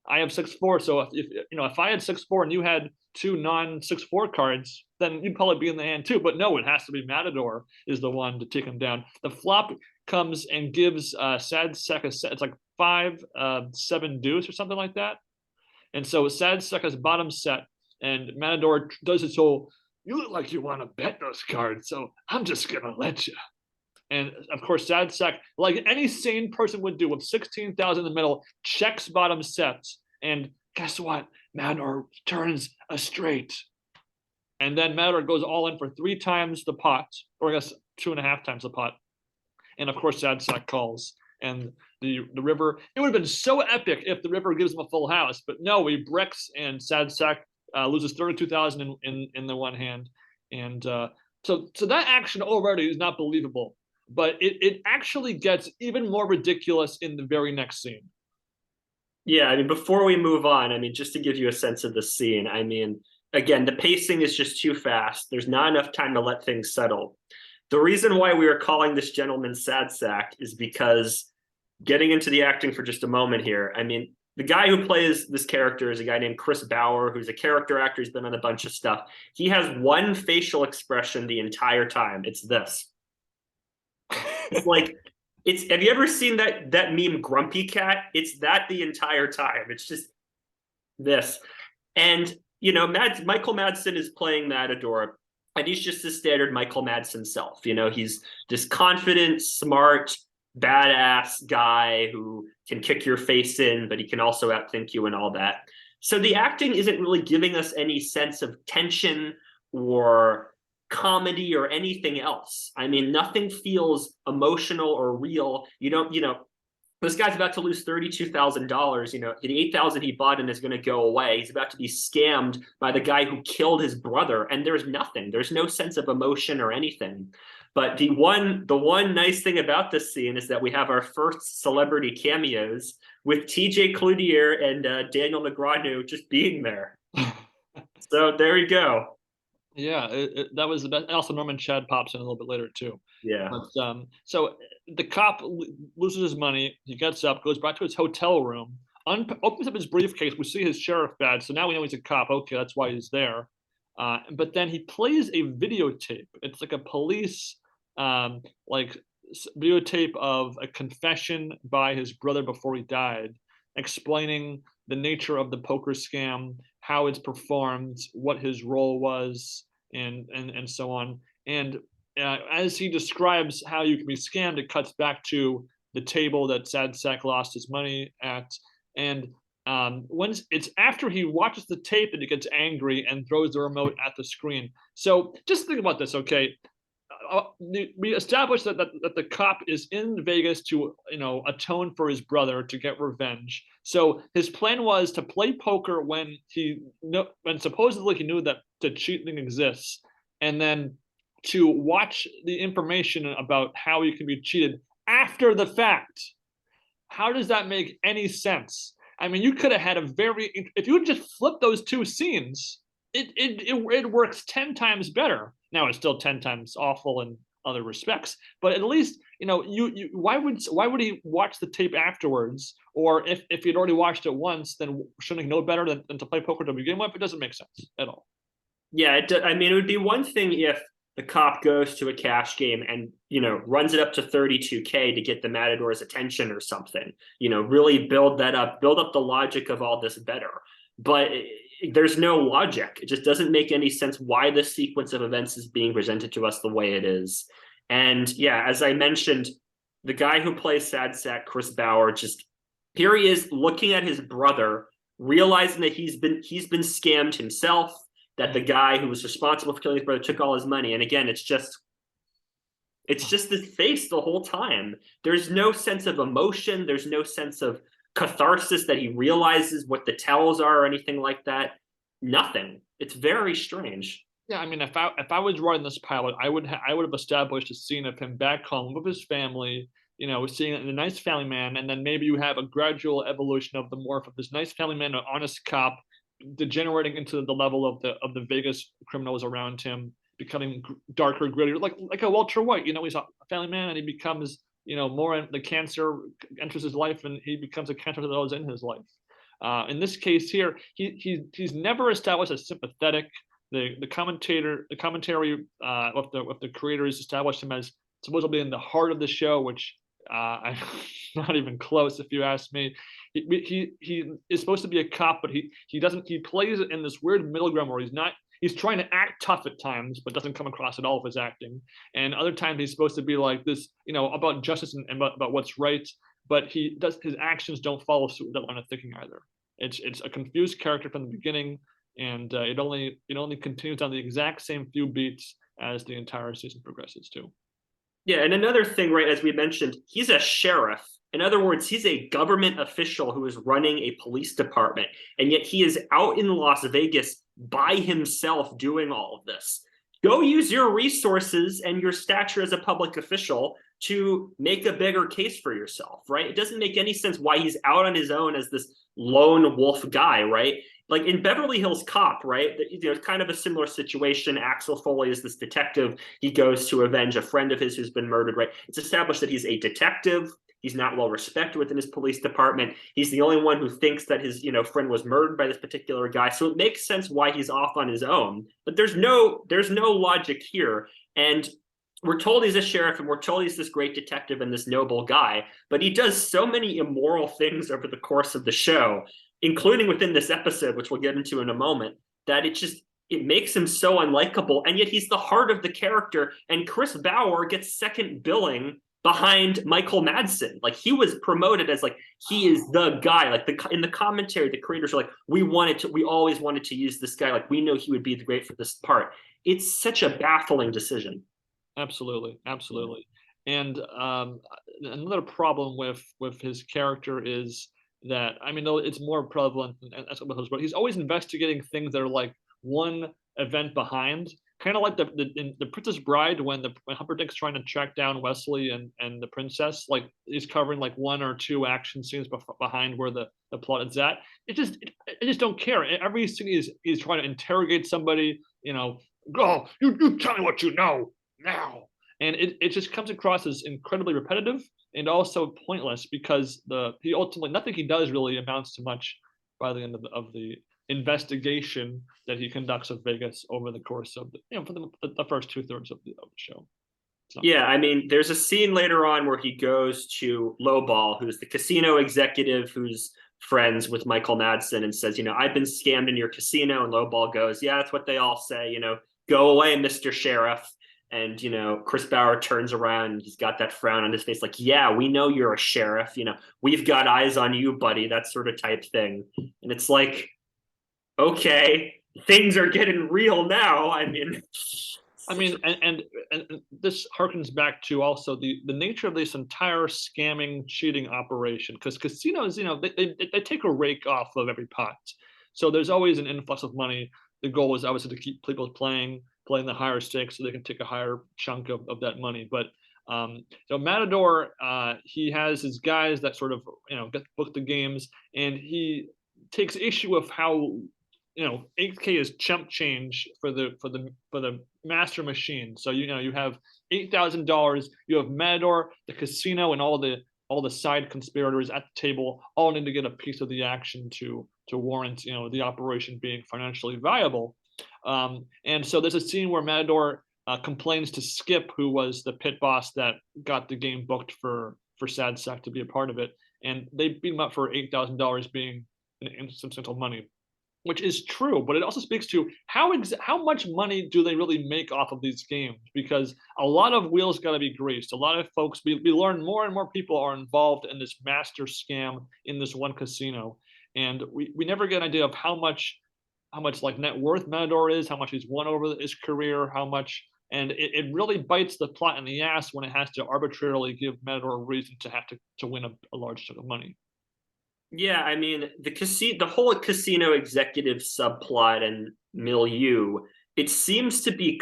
I have 6-4, so if I had 6-4 and you had 2 non-6-4 cards, then you'd probably be in the hand too. But no, it has to be Matador is the one to take him down. The flop comes and gives Sad Sack a set. It's like 5-7 deuce or something like that. And so Sad Sack has bottom set, and Matador does his whole, you look like you want to bet those cards, so I'm just gonna let you. And of course, Sad Sack, like any sane person would do, with 16,000 in the middle, checks bottom sets, and guess what? Matador turns a straight. And then Matador goes all in for 3 times the pot, or I guess 2.5 times the pot. And of course, Sad Sack calls. And the river, it would have been so epic if the river gives him a full house, but no, he bricks, and Sad Sack loses 32,000 in the one hand. And so that action already is not believable, but it actually gets even more ridiculous in the very next scene. Yeah, I mean, before we move on, I mean, just to give you a sense of the scene, I mean, again, the pacing is just too fast. There's not enough time to let things settle. The reason why we are calling this gentleman Sad Sack is because, getting into the acting for just a moment here, I mean, the guy who plays this character is a guy named Chris Bauer, who's a character actor. He's been on a bunch of stuff. He has one facial expression the entire time. It's this. It's like, have you ever seen that meme Grumpy Cat? It's that the entire time. It's just this. And, Michael Madsen is playing Matador, and he's just the standard Michael Madsen self. He's this confident, smart, badass guy who can kick your face in, but he can also outthink you and all that. So the acting isn't really giving us any sense of tension or comedy or anything else. I mean, nothing feels emotional or real. This guy's about to lose $32,000. The 8,000 he bought in is going to go away. He's about to be scammed by the guy who killed his brother, and there's nothing. There's no sense of emotion or anything. But the one nice thing about this scene is that we have our first celebrity cameos with TJ Cloutier and Daniel Negreanu just being there. So there you go. Yeah, that was the best. Also, Norman Chad pops in a little bit later too. Yeah. But, so the cop loses his money. He gets up, goes back to his hotel room, opens up his briefcase. We see his sheriff badge, so now we know he's a cop. Okay, that's why he's there. But then he plays a videotape. It's like a police videotape of a confession by his brother before he died, explaining the nature of the poker scam, how it's performed, what his role was, and so on. And as he describes how you can be scammed, it cuts back to the table that Sad Sack lost his money at. And when it's after he watches the tape that he gets angry and throws the remote at the screen. So just think about this, okay? we established that the cop is in Vegas to, atone for his brother, to get revenge. So his plan was to play poker when when supposedly he knew that the cheating exists, and then to watch the information about how he can be cheated after the fact. How does that make any sense? I mean, you could have had if you just flip those two scenes, it works 10 times better. Now it's still 10 times awful in other respects, but at least, why would he watch the tape afterwards? Or if he'd already watched it once, then shouldn't he know better than to play poker to begin with? It doesn't make sense at all. Yeah, I mean, it would be one thing if the cop goes to a cash game and, runs it up to 32K to get the Matador's attention or something, really build up the logic of all this better. But there's no logic. It just doesn't make any sense why this sequence of events is being presented to us the way it is. And yeah, as I mentioned, the guy who plays Sad Sack, Chris Bauer, just here he is looking at his brother, realizing that he's been scammed himself, that the guy who was responsible for killing his brother took all his money. And again, it's just this face the whole time. There's no sense of emotion. There's no sense of catharsis that he realizes what the tells are or anything like that. Nothing. It's very strange. Yeah, I mean, if I was writing this pilot, I would have established a scene of him back home with his family, seeing a nice family man, and then maybe you have a gradual evolution of the morph of this nice family man, an honest cop, degenerating into the level of the Vegas criminals around him, becoming darker, grittier, like a Walter White. He's a family man, and he becomes, more the cancer enters his life, and he becomes a cancer that was in his life. In this case here, he's never established as sympathetic. The commentary of the creators established him as supposedly in the heart of the show, which I'm not even close, if you ask me. He is supposed to be a cop, but he plays in this weird middle ground where he's trying to act tough at times, but doesn't come across at all with his acting. And other times he's supposed to be like this, about justice and about what's right, but his actions don't follow suit with that line of thinking either. It's a confused character from the beginning, and it only continues on the exact same few beats as the entire season progresses too. Yeah, and another thing, right, as we mentioned, he's a sheriff. In other words, he's a government official who is running a police department, and yet he is out in Las Vegas by himself doing all of this. Go use your resources and your stature as a public official to make a bigger case for yourself, right? It doesn't make any sense why he's out on his own as this lone wolf guy, right? Like in Beverly Hills Cop, right? There's kind of a similar situation. Axel Foley is this detective. He goes to avenge a friend of his who's been murdered, right? It's established that he's a detective. He's not well respected within his police department. He's the only one who thinks that his, friend was murdered by this particular guy. So it makes sense why he's off on his own. But there's no logic here. And we're told he's a sheriff, and we're told he's this great detective and this noble guy, but he does so many immoral things over the course of the show, including within this episode, which we'll get into in a moment, that it makes him so unlikable. And yet he's the heart of the character. And Chris Bauer gets second billing behind Michael Madsen. Like, he was promoted as like, he is the guy. Like, in the commentary, the creators are like, we always wanted to use this guy. Like, we know he would be great for this part. It's such a baffling decision. Absolutely. And another problem with his character is that, I mean, though it's more prevalent, but he's always investigating things that are like one event behind, kind of like the Princess Bride, when Humperdinck's trying to track down Wesley and the princess, like he's covering like one or two action scenes behind where the plot is at. I just don't care. Every scene he's trying to interrogate somebody, go, you tell me what you know now. And it just comes across as incredibly repetitive and also pointless, because he ultimately, nothing he does really amounts to much by the end of the investigation that he conducts of Vegas over the course of for the first 2/3 of the show. So. Yeah, I mean, there's a scene later on where he goes to Lowball, who's the casino executive who's friends with Michael Madsen, and says, I've been scammed in your casino. And Lowball goes, yeah, that's what they all say, go away, Mr. Sheriff. And, Chris Bauer turns around and he's got that frown on his face, like, yeah, we know you're a sheriff. We've got eyes on you, buddy, that sort of type thing. And it's like, okay, things are getting real now. I mean, I mean, and this harkens back to also the nature of this entire scamming, cheating operation. Because casinos, they take a rake off of every pot, so there's always an influx of money. The goal is obviously to keep people playing the higher stakes, so they can take a higher chunk of that money. But so Matador, he has his guys that sort of get book the games, and he takes issue of how 8K is chump change for the master machine. So you have $8,000. You have Matador, the casino, and all the side conspirators at the table all need to get a piece of the action to warrant the operation being financially viable. And so there's a scene where Matador complains to Skip, who was the pit boss that got the game booked for Sad Sack to be a part of it, and they beat him up for $8,000 being an insubstantial money, which is true, but it also speaks to how much money do they really make off of these games? Because a lot of wheels got to be greased. A lot of folks, we learn more and more people are involved in this master scam in this one casino, and we never get an idea of how much like net worth Matador is, how much he's won over his career, how much, and it really bites the plot in the ass when it has to arbitrarily give Matador a reason to have to win a large chunk of money. Yeah, I mean the whole casino executive subplot and milieu, it seems to be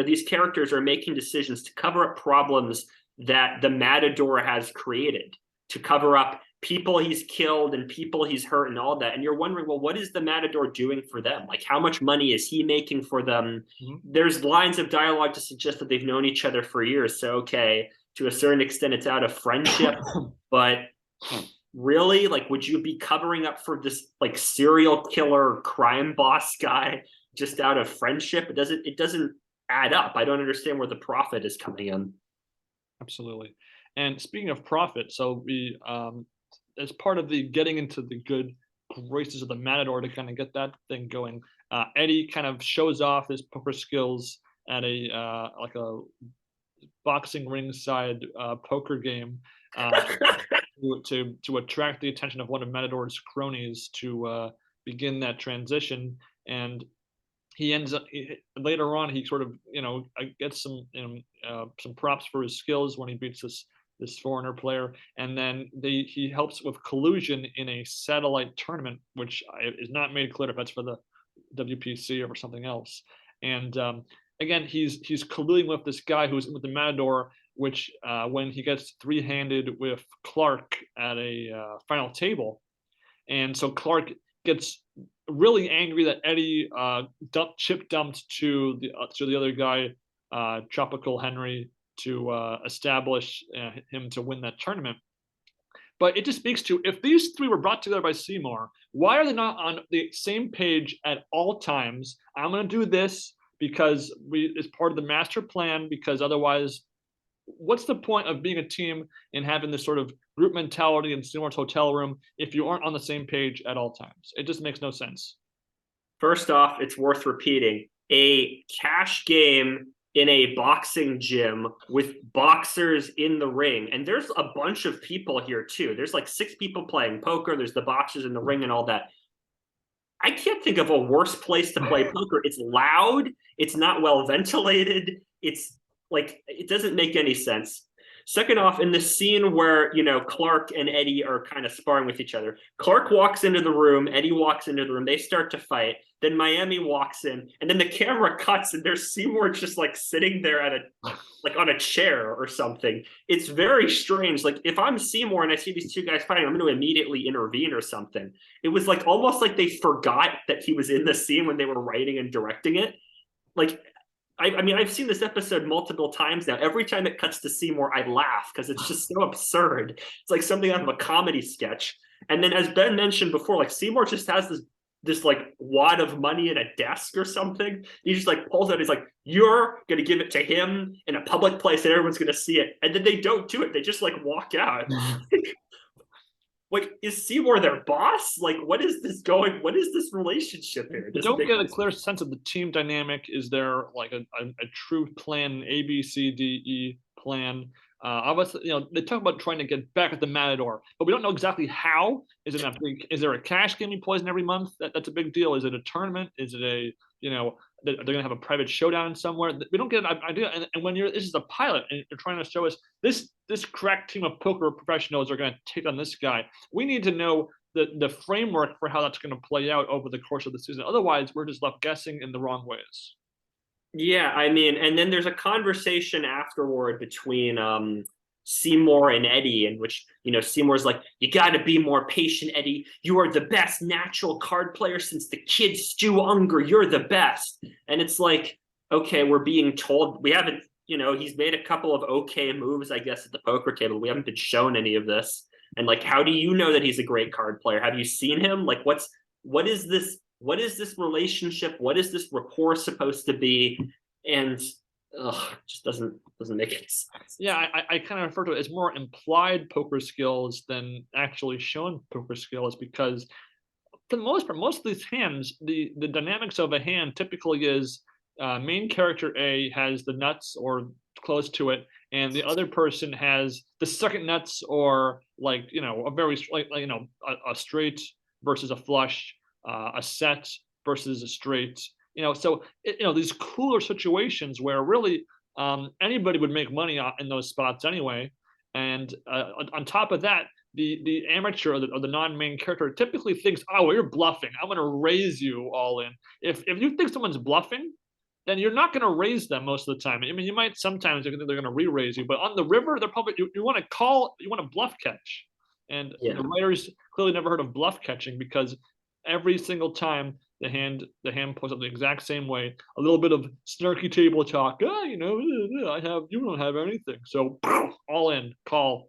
these characters are making decisions to cover up problems that the Matador has created, to cover up people he's killed and people he's hurt and all that. And you're wondering, well, what is the Matador doing for them? Like, how much money is he making for them? Mm-hmm. There's lines of dialogue to suggest that they've known each other for years. So, okay, to a certain extent, it's out of friendship, but really, like, would you be covering up for this like serial killer crime boss guy just out of friendship? It doesn't add up. I don't understand where the profit is coming in. Absolutely. And speaking of profit, so we as part of the getting into the good graces of the Matador to kind of get that thing going, Eddie kind of shows off his poker skills at a like a boxing ringside poker game to attract the attention of one of Matador's cronies to begin that transition. And he ends up later on. He sort of gets some props for his skills when he beats this foreigner player, and then he helps with collusion in a satellite tournament, which is not made clear if that's for the WPC or for something else. And again, he's colluding with this guy who's with the Matador, which when he gets three-handed with Clark at a final table, and so Clark gets really angry that Eddie chip dumped to the other guy, Tropical Henry, to establish him to win that tournament. But it just speaks to, if these three were brought together by Seymour, why are they not on the same page at all times? I'm going to do this because it's part of the master plan, because otherwise, what's the point of being a team and having this sort of group mentality in Seymour's hotel room if you aren't on the same page at all times? It just makes no sense. First off, it's worth repeating, a cash game in a boxing gym with boxers in the ring. And there's a bunch of people here too. There's like 6 people playing poker. There's the boxers in the ring and all that. I can't think of a worse place to play poker. It's loud. It's not well ventilated. It's like, it doesn't make any sense. Second off, in the scene where, Clark and Eddie are kind of sparring with each other, Clark walks into the room, Eddie walks into the room, they start to fight. Then Miami walks in, and then the camera cuts, and there's Seymour just like sitting there on a chair or something. It's very strange. Like, if I'm Seymour and I see these two guys fighting, I'm going to immediately intervene or something. It was like almost like they forgot that he was in the scene when they were writing and directing it. Like, I mean, I've seen this episode multiple times now. Every time it cuts to Seymour, I laugh because it's just so absurd. It's like something out of a comedy sketch. And then, as Ben mentioned before, like, Seymour just has this like wad of money in a desk or something. He just like pulls it. He's like, "You're gonna give it to him in a public place, and everyone's gonna see it." And then they don't do it. They just like walk out. Like, is Seymour their boss? Like, what is this relationship here? You don't get a clear sense of the team dynamic. Is there like a true plan, A, B, C, D, E plan? Obviously, they talk about trying to get back at the Matador, but we don't know exactly how. Is it a big? Is there a cash game he plays in every month? That's a big deal. Is it a tournament? Is it a they're going to have a private showdown somewhere? We don't get an idea. And when this is a pilot and you're trying to show us this crack team of poker professionals are going to take on this guy, we need to know the framework for how that's going to play out over the course of the season. Otherwise, we're just left guessing in the wrong ways. Yeah, I mean, and then there's a conversation afterward between Seymour and Eddie, in which, Seymour's like, you got to be more patient, Eddie. You are the best natural card player since the kid Stu Unger. You're the best. And it's like, okay, we're being told we haven't, he's made a couple of okay moves, I guess, at the poker table. We haven't been shown any of this. And like, how do you know that he's a great card player? Have you seen him? Like, what is this? What is this relationship? What is this rapport supposed to be? And just doesn't make any sense. Yeah, I kind of refer to it as more implied poker skills than actually shown poker skills, because for the most part, most of these hands, the dynamics of a hand typically is main character A has the nuts or close to it, and the other person has the second nuts, or like a very a straight versus a flush, a set versus a straight. So these cooler situations where really anybody would make money in those spots anyway. And on top of that, the amateur or the non-main character typically thinks, oh, well, you're bluffing. I'm going to raise you all in. If you think someone's bluffing, then you're not going to raise them most of the time. I mean, you might sometimes think they're going to re-raise you, but on the river, they're probably you want to call, you want to bluff catch. And the writers clearly never heard of bluff catching, because every single time the hand pulls up the exact same way, a little bit of snarky table talk. You don't have anything. So all in, call,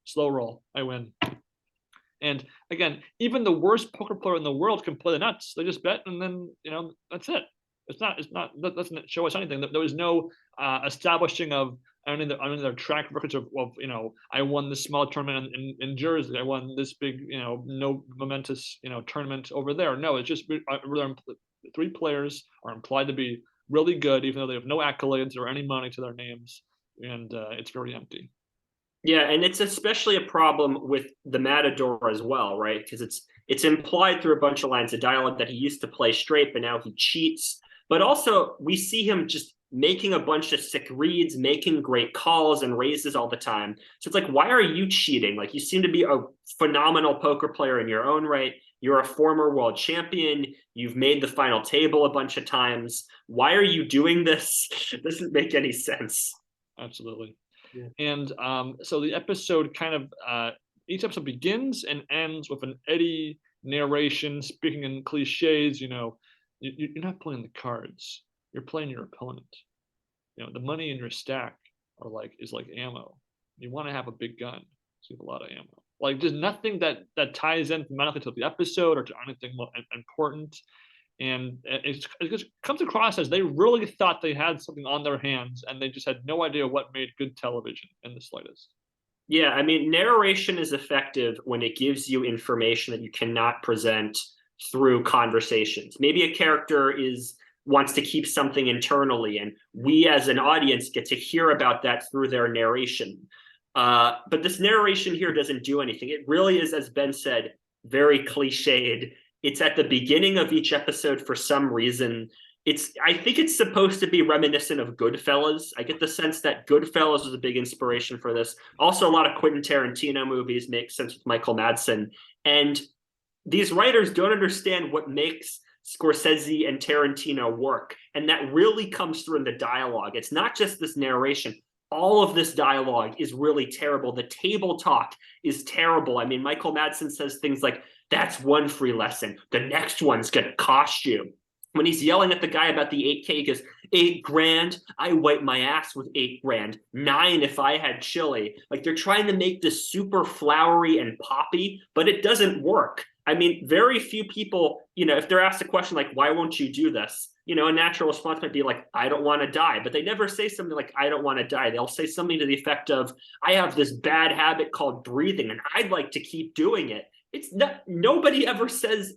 slow roll, I win. And again, even the worst poker player in the world can play the nuts. They just bet, and then that's it. That doesn't show us anything. There was no establishing of any of their track records of I won this small tournament in Jersey. I won this big no momentous tournament over there. No, it's just three players are implied to be really good, even though they have no accolades or any money to their names, and it's very empty. Yeah, and it's especially a problem with the Matador as well, right? Because it's implied through a bunch of lines of dialogue that he used to play straight, but now he cheats. But also, we see him just making a bunch of sick reads, making great calls and raises all the time. So it's like, why are you cheating? Like, you seem to be a phenomenal poker player in your own right. You're a former world champion. You've made the final table a bunch of times. Why are you doing this? It doesn't make any sense. Absolutely. Yeah. And so the episode kind of each episode begins and ends with an Eddie narration, speaking in cliches. You're not playing the cards. You're playing your opponent. The money in your stack is like ammo. You want to have a big gun, so you have a lot of ammo. Like, there's nothing that ties in thematically to the episode or to anything important. And it just comes across as they really thought they had something on their hands, and they just had no idea what made good television in the slightest. Yeah, I mean, narration is effective when it gives you information that you cannot present through conversations. Maybe a character wants to keep something internally, and we as an audience get to hear about that through their narration. But this narration here doesn't do anything. It really is, as Ben said, very cliched. It's at the beginning of each episode for some reason. I think it's supposed to be reminiscent of Goodfellas. I get the sense that Goodfellas was a big inspiration for this. Also, a lot of Quentin Tarantino movies make sense with Michael Madsen. And these writers don't understand what makes Scorsese and Tarantino work. And that really comes through in the dialogue. It's not just this narration. All of this dialogue is really terrible. The table talk is terrible. I mean, Michael Madsen says things like, that's one free lesson. The next one's going to cost you. When he's yelling at the guy about the 8K, he goes, $8,000. I wipe my ass with $8,000. 9 if I had chili. Like, they're trying to make this super flowery and poppy, but it doesn't work. I mean, very few people, if they're asked a question like, why won't you do this? A natural response might be like, I don't want to die. But they never say something like, I don't want to die. They'll say something to the effect of, I have this bad habit called breathing, and I'd like to keep doing it. It's not, nobody ever says,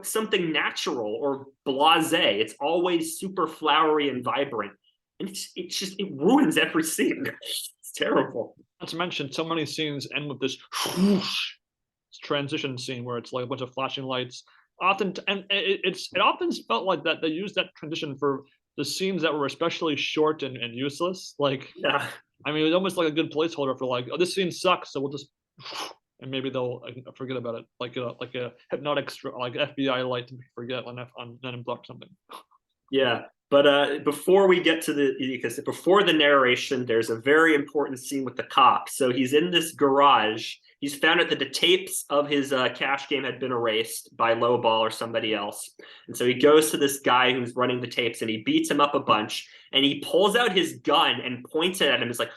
something natural or blasé. It's always super flowery and vibrant. And it ruins every scene. It's terrible. Not to mention, so many scenes end with this whoosh transition scene where it's like a bunch of flashing lights. Often, and it often felt like that they used that transition for the scenes that were especially short and useless. Like, Yeah. I mean, it was almost like a good placeholder for like, oh, this scene sucks, so we'll just, and maybe they'll forget about it, like a hypnotic, like FBI light to forget on Men in Black or something. Yeah. But before we get to because before the narration, there's a very important scene with the cop. So he's in this garage. He's found out that the tapes of his cash game had been erased by Lowball or somebody else. And so he goes to this guy who's running the tapes and he beats him up a bunch. And he pulls out his gun and points it at him. He's like,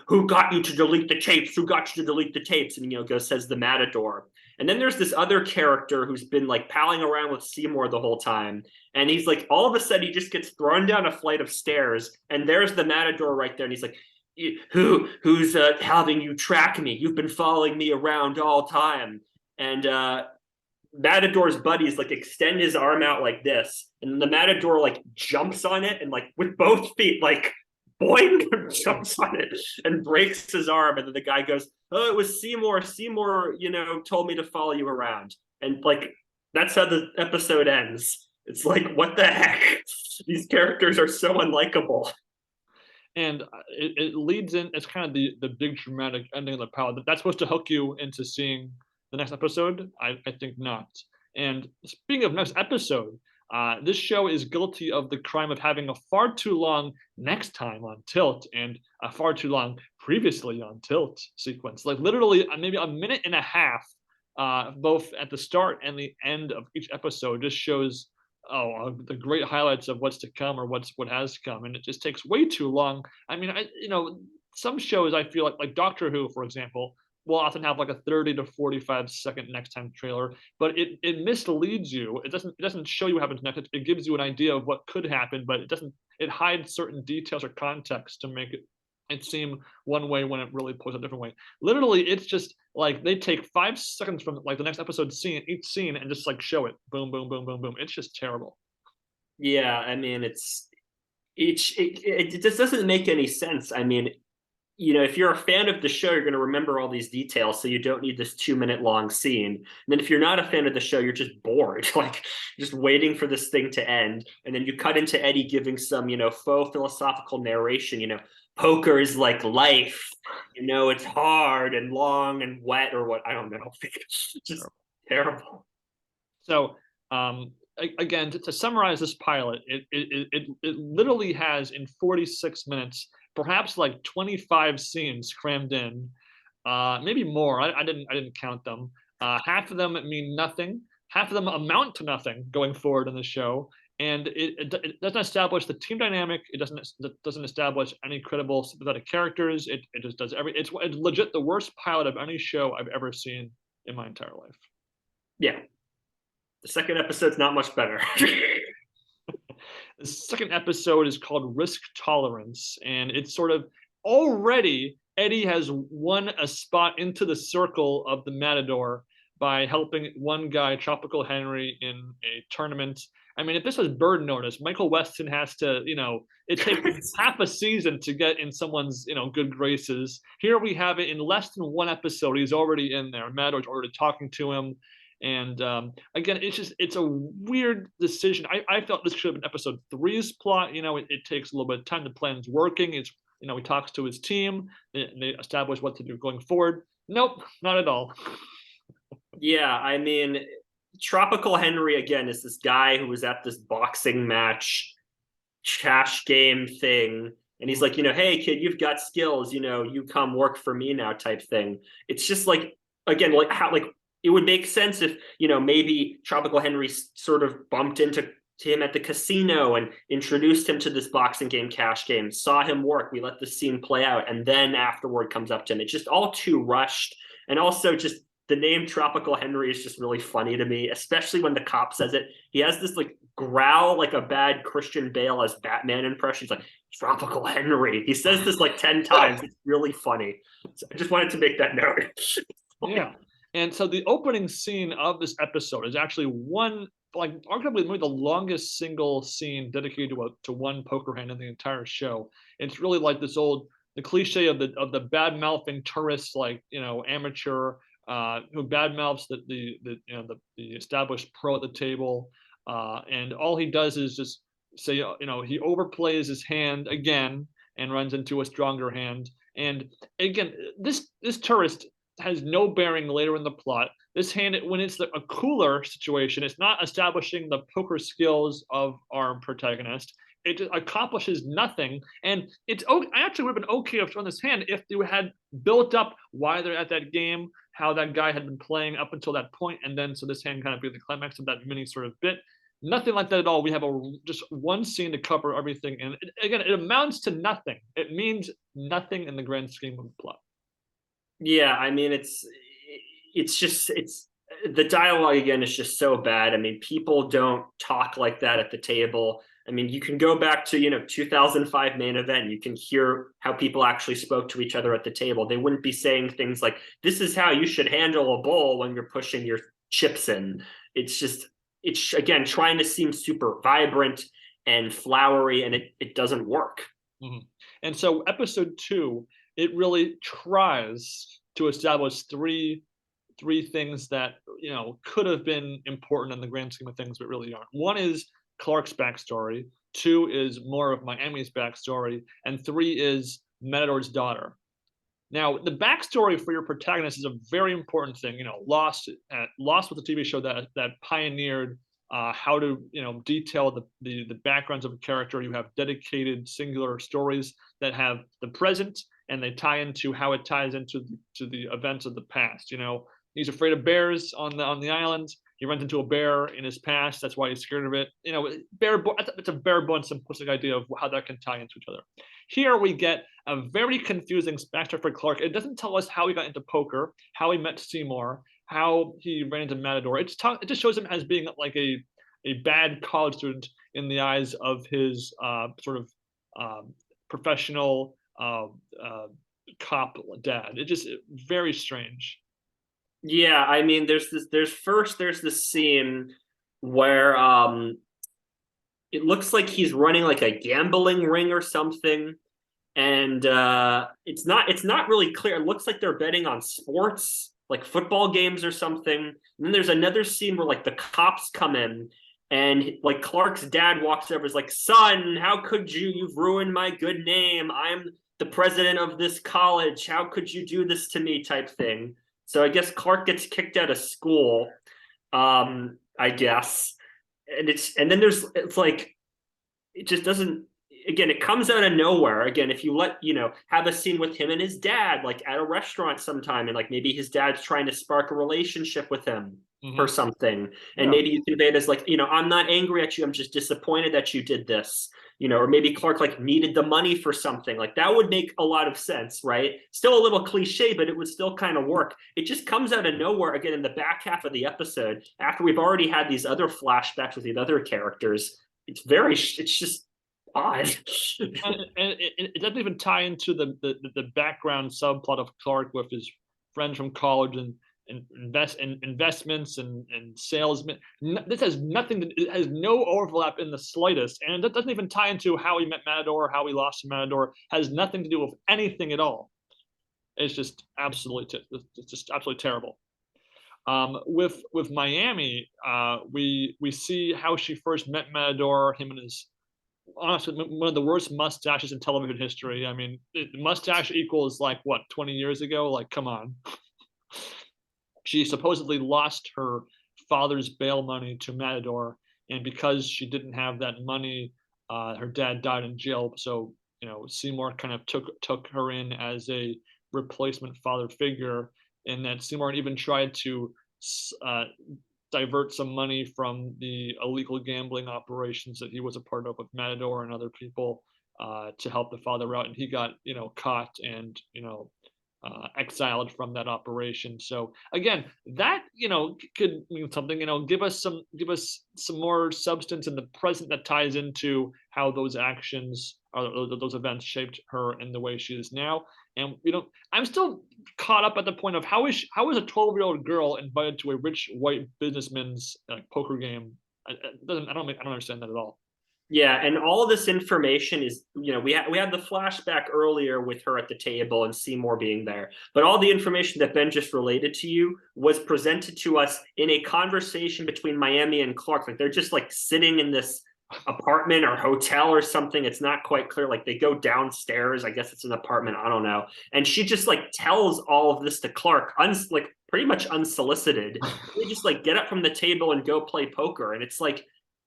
who got you to delete the tapes? Who got you to delete the tapes? And, goes, says the Matador. And then there's this other character who's been like palling around with Seymour the whole time. And he's like, all of a sudden, he just gets thrown down a flight of stairs. And there's the Matador right there. And he's like, who's having you track me? You've been following me around all time. And Matador's buddies like extend his arm out like this. And the Matador like jumps on it and like with both feet, like boing, jumps on it and breaks his arm. And then the guy goes, oh, it was Seymour. Seymour, told me to follow you around. And like, that's how the episode ends. It's like, what the heck? These characters are so unlikable. And it leads in, it's kind of the big dramatic ending of the pilot. That's supposed to hook you into seeing the next episode. I think not. And speaking of next episode, this show is guilty of the crime of having a far too long next time on Tilt and a far too long previously on Tilt sequence. Like literally maybe a minute and a half, both at the start and the end of each episode, just shows the great highlights of what's to come or what has come, and it just takes way too long. I mean, some shows I feel like Doctor Who, for example, will often have like a 30 to 45-second next time trailer, but it misleads you. It doesn't show you what happens next. It gives you an idea of what could happen, but it hides certain details or context to make it seem one way when it really plays a different way. Literally, it's just like they take 5 seconds from like the next episode scene, each scene, and just like show it. Boom, boom, boom, boom, boom. It's just terrible. Yeah, I mean, it just doesn't make any sense. I mean, if you're a fan of the show, you're going to remember all these details, so you don't need this 2-minute long scene. And then if you're not a fan of the show, you're just bored, like just waiting for this thing to end. And then you cut into Eddie giving some, faux philosophical narration, poker is like life, it's hard and long and wet or what, I don't know. Just terrible. So, again, to summarize this pilot, it literally has in 46 minutes, perhaps like 25 scenes crammed in, maybe more. I didn't count them. Half of them mean nothing. Half of them amount to nothing going forward in the show. And it doesn't establish the team dynamic. It doesn't establish any credible sympathetic characters. It just does it's legit the worst pilot of any show I've ever seen in my entire life. Yeah. The second episode's not much better. The second episode is called Risk Tolerance, and it's sort of already Eddie has won a spot into the circle of the Matador by helping one guy, Tropical Henry, in a tournament. I mean, if this was Bird Notice, Michael Weston has to, it takes half a season to get in someone's, good graces. Here we have it in less than one episode. He's already in there. Matador's already talking to him. And again, it's a weird decision. I felt this should have been episode 3's plot. It takes a little bit of time. The plan's working. He talks to his team. They establish what to do going forward. Nope, not at all. Yeah, I mean, Tropical Henry, again, is this guy who was at this boxing match, cash game thing. And he's like, hey, kid, you've got skills. You come work for me now type thing. It's just like, again, like how, like, it would make sense if, maybe Tropical Henry sort of bumped into him at the casino and introduced him to this boxing game, cash game, saw him work. We let the scene play out. And then afterward comes up to him. It's just all too rushed. And also just the name Tropical Henry is just really funny to me, especially when the cop says it. He has this like growl, like a bad Christian Bale as Batman impression. He's like, Tropical Henry. He says this like 10 times. It's really funny. So I just wanted to make that note. Yeah. And so the opening scene of this episode is actually one, like arguably maybe the longest single scene dedicated to one poker hand in the entire show. It's really like this old the cliche of the bad mouthing tourist, like, amateur, who bad mouths the established pro at the table, and all he does is just say, he overplays his hand again and runs into a stronger hand. And again, this tourist has no bearing later in the plot. This hand, when it's a cooler situation, it's not establishing the poker skills of our protagonist. It just accomplishes nothing, and I actually would have been okay with throwing this hand if you had built up why they're at that game, how that guy had been playing up until that point, and then so this hand kind of be the climax of that mini sort of bit. Nothing like that at all. We have just one scene to cover everything, and again, it amounts to nothing. It means nothing in the grand scheme of the plot. Yeah, I mean, it's the dialogue again is just so bad. I mean, people don't talk like that at the table. I mean, you can go back to 2005 main event. You can hear how people actually spoke to each other at the table. They wouldn't be saying things like, "This is how you should handle a bowl when you're pushing your chips in." It's again trying to seem super vibrant and flowery, and it doesn't work. Mm-hmm. And so episode 2, it really tries to establish three things that could have been important in the grand scheme of things, but really aren't. One is Clark's backstory. 2 is more of Miami's backstory, and 3 is Matador's daughter. Now, the backstory for your protagonist is a very important thing. Lost was a TV show that pioneered how to detail the backgrounds of a character. You have dedicated singular stories that have the present, and they tie into how it ties into the events of the past. He's afraid of bears on the island. He runs into a bear in his past. That's why he's scared of it. It's a bare bones simplistic idea of how that can tie into each other. Here we get a very confusing backstory for Clark. It doesn't tell us how he got into poker, how he met Seymour, how he ran into Matador. It just shows him as being like a bad college student in the eyes of his sort of professional cop dad. It just very strange. Yeah, I mean, there's this scene where it looks like he's running like a gambling ring or something, and it's not really clear. It looks like they're betting on sports, like football games or something. And then there's another scene where like the cops come in, and like Clark's dad walks over, is like, "Son, how could you? You've ruined my good name. I'm the president of this college. How could you do this to me?" type thing. So I guess Clark gets kicked out of school, I guess. And then it's like, it just doesn't, again, it comes out of nowhere. Again, if you have a scene with him and his dad, like at a restaurant sometime, and like maybe his dad's trying to spark a relationship with him or something. And maybe you convey it as like, "I'm not angry at you. I'm just disappointed that you did this." Or maybe Clark like needed the money for something. Like that would make a lot of sense, right? Still a little cliche, but it would still kind of work. It just comes out of nowhere again in the back half of the episode after we've already had these other flashbacks with these other characters. It's just odd. And it doesn't even tie into the background subplot of Clark with his friends from college and investments and salesmen. This has nothing. It has no overlap in the slightest, and that doesn't even tie into how he met Matador, how he lost to Matador. It has nothing to do with anything at all. It's just absolutely terrible. With Miami, we see how she first met Matador. Him and his, honestly, one of the worst mustaches in television history. I mean, mustache equals like what, 20 years ago? Like, come on. She supposedly lost her father's bail money to Matador, and because she didn't have that money, her dad died in jail. So Seymour kind of took her in as a replacement father figure, and that Seymour even tried to divert some money from the illegal gambling operations that he was a part of with Matador and other people to help the father out, and he got caught and exiled from that operation. So again, that could mean something. Give us some more substance in the present that ties into how those actions or those events shaped her in the way she is now. And I'm still caught up at the point of how is a 12-year-old girl invited to a rich white businessman's poker game? I don't understand that at all. Yeah, and all of this information is, we had the flashback earlier with her at the table and Seymour being there, but all the information that Ben just related to you was presented to us in a conversation between Miami and Clark. Like they're just like sitting in this apartment or hotel or something. It's not quite clear. Like they go downstairs. I guess it's an apartment. I don't know. And she just like tells all of this to Clark, like pretty much unsolicited. They just like get up from the table and go play poker, and it's like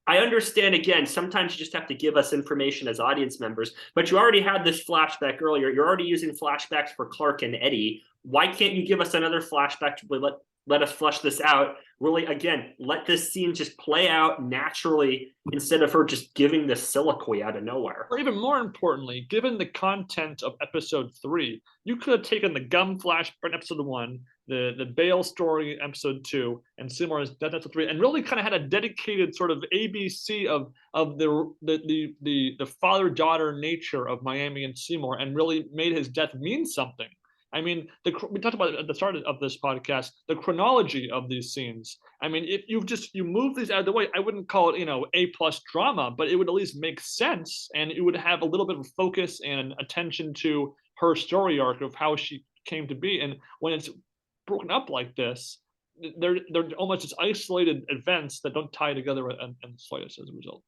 I understand, again, sometimes you just have to give us information as audience members, but you already had this flashback earlier. You're already using flashbacks for Clark and Eddie. Why can't you give us another flashback to let us flesh this out? Really, again, let this scene just play out naturally instead of her just giving this soliloquy out of nowhere. Or even more importantly, given the content of episode 3, you could have taken the gum flashback in episode 1, the Bale story episode 2, and Seymour's death episode 3, and really kind of had a dedicated sort of ABC of the father-daughter nature of Miami and Seymour, and really made his death mean something. I mean, we talked about at the start of this podcast, the chronology of these scenes. I mean, if you move these out of the way, I wouldn't call it, A+ drama, but it would at least make sense, and it would have a little bit of focus and attention to her story arc of how she came to be. And when it's broken up like this, they're almost just isolated events that don't tie together in the slightest as a result.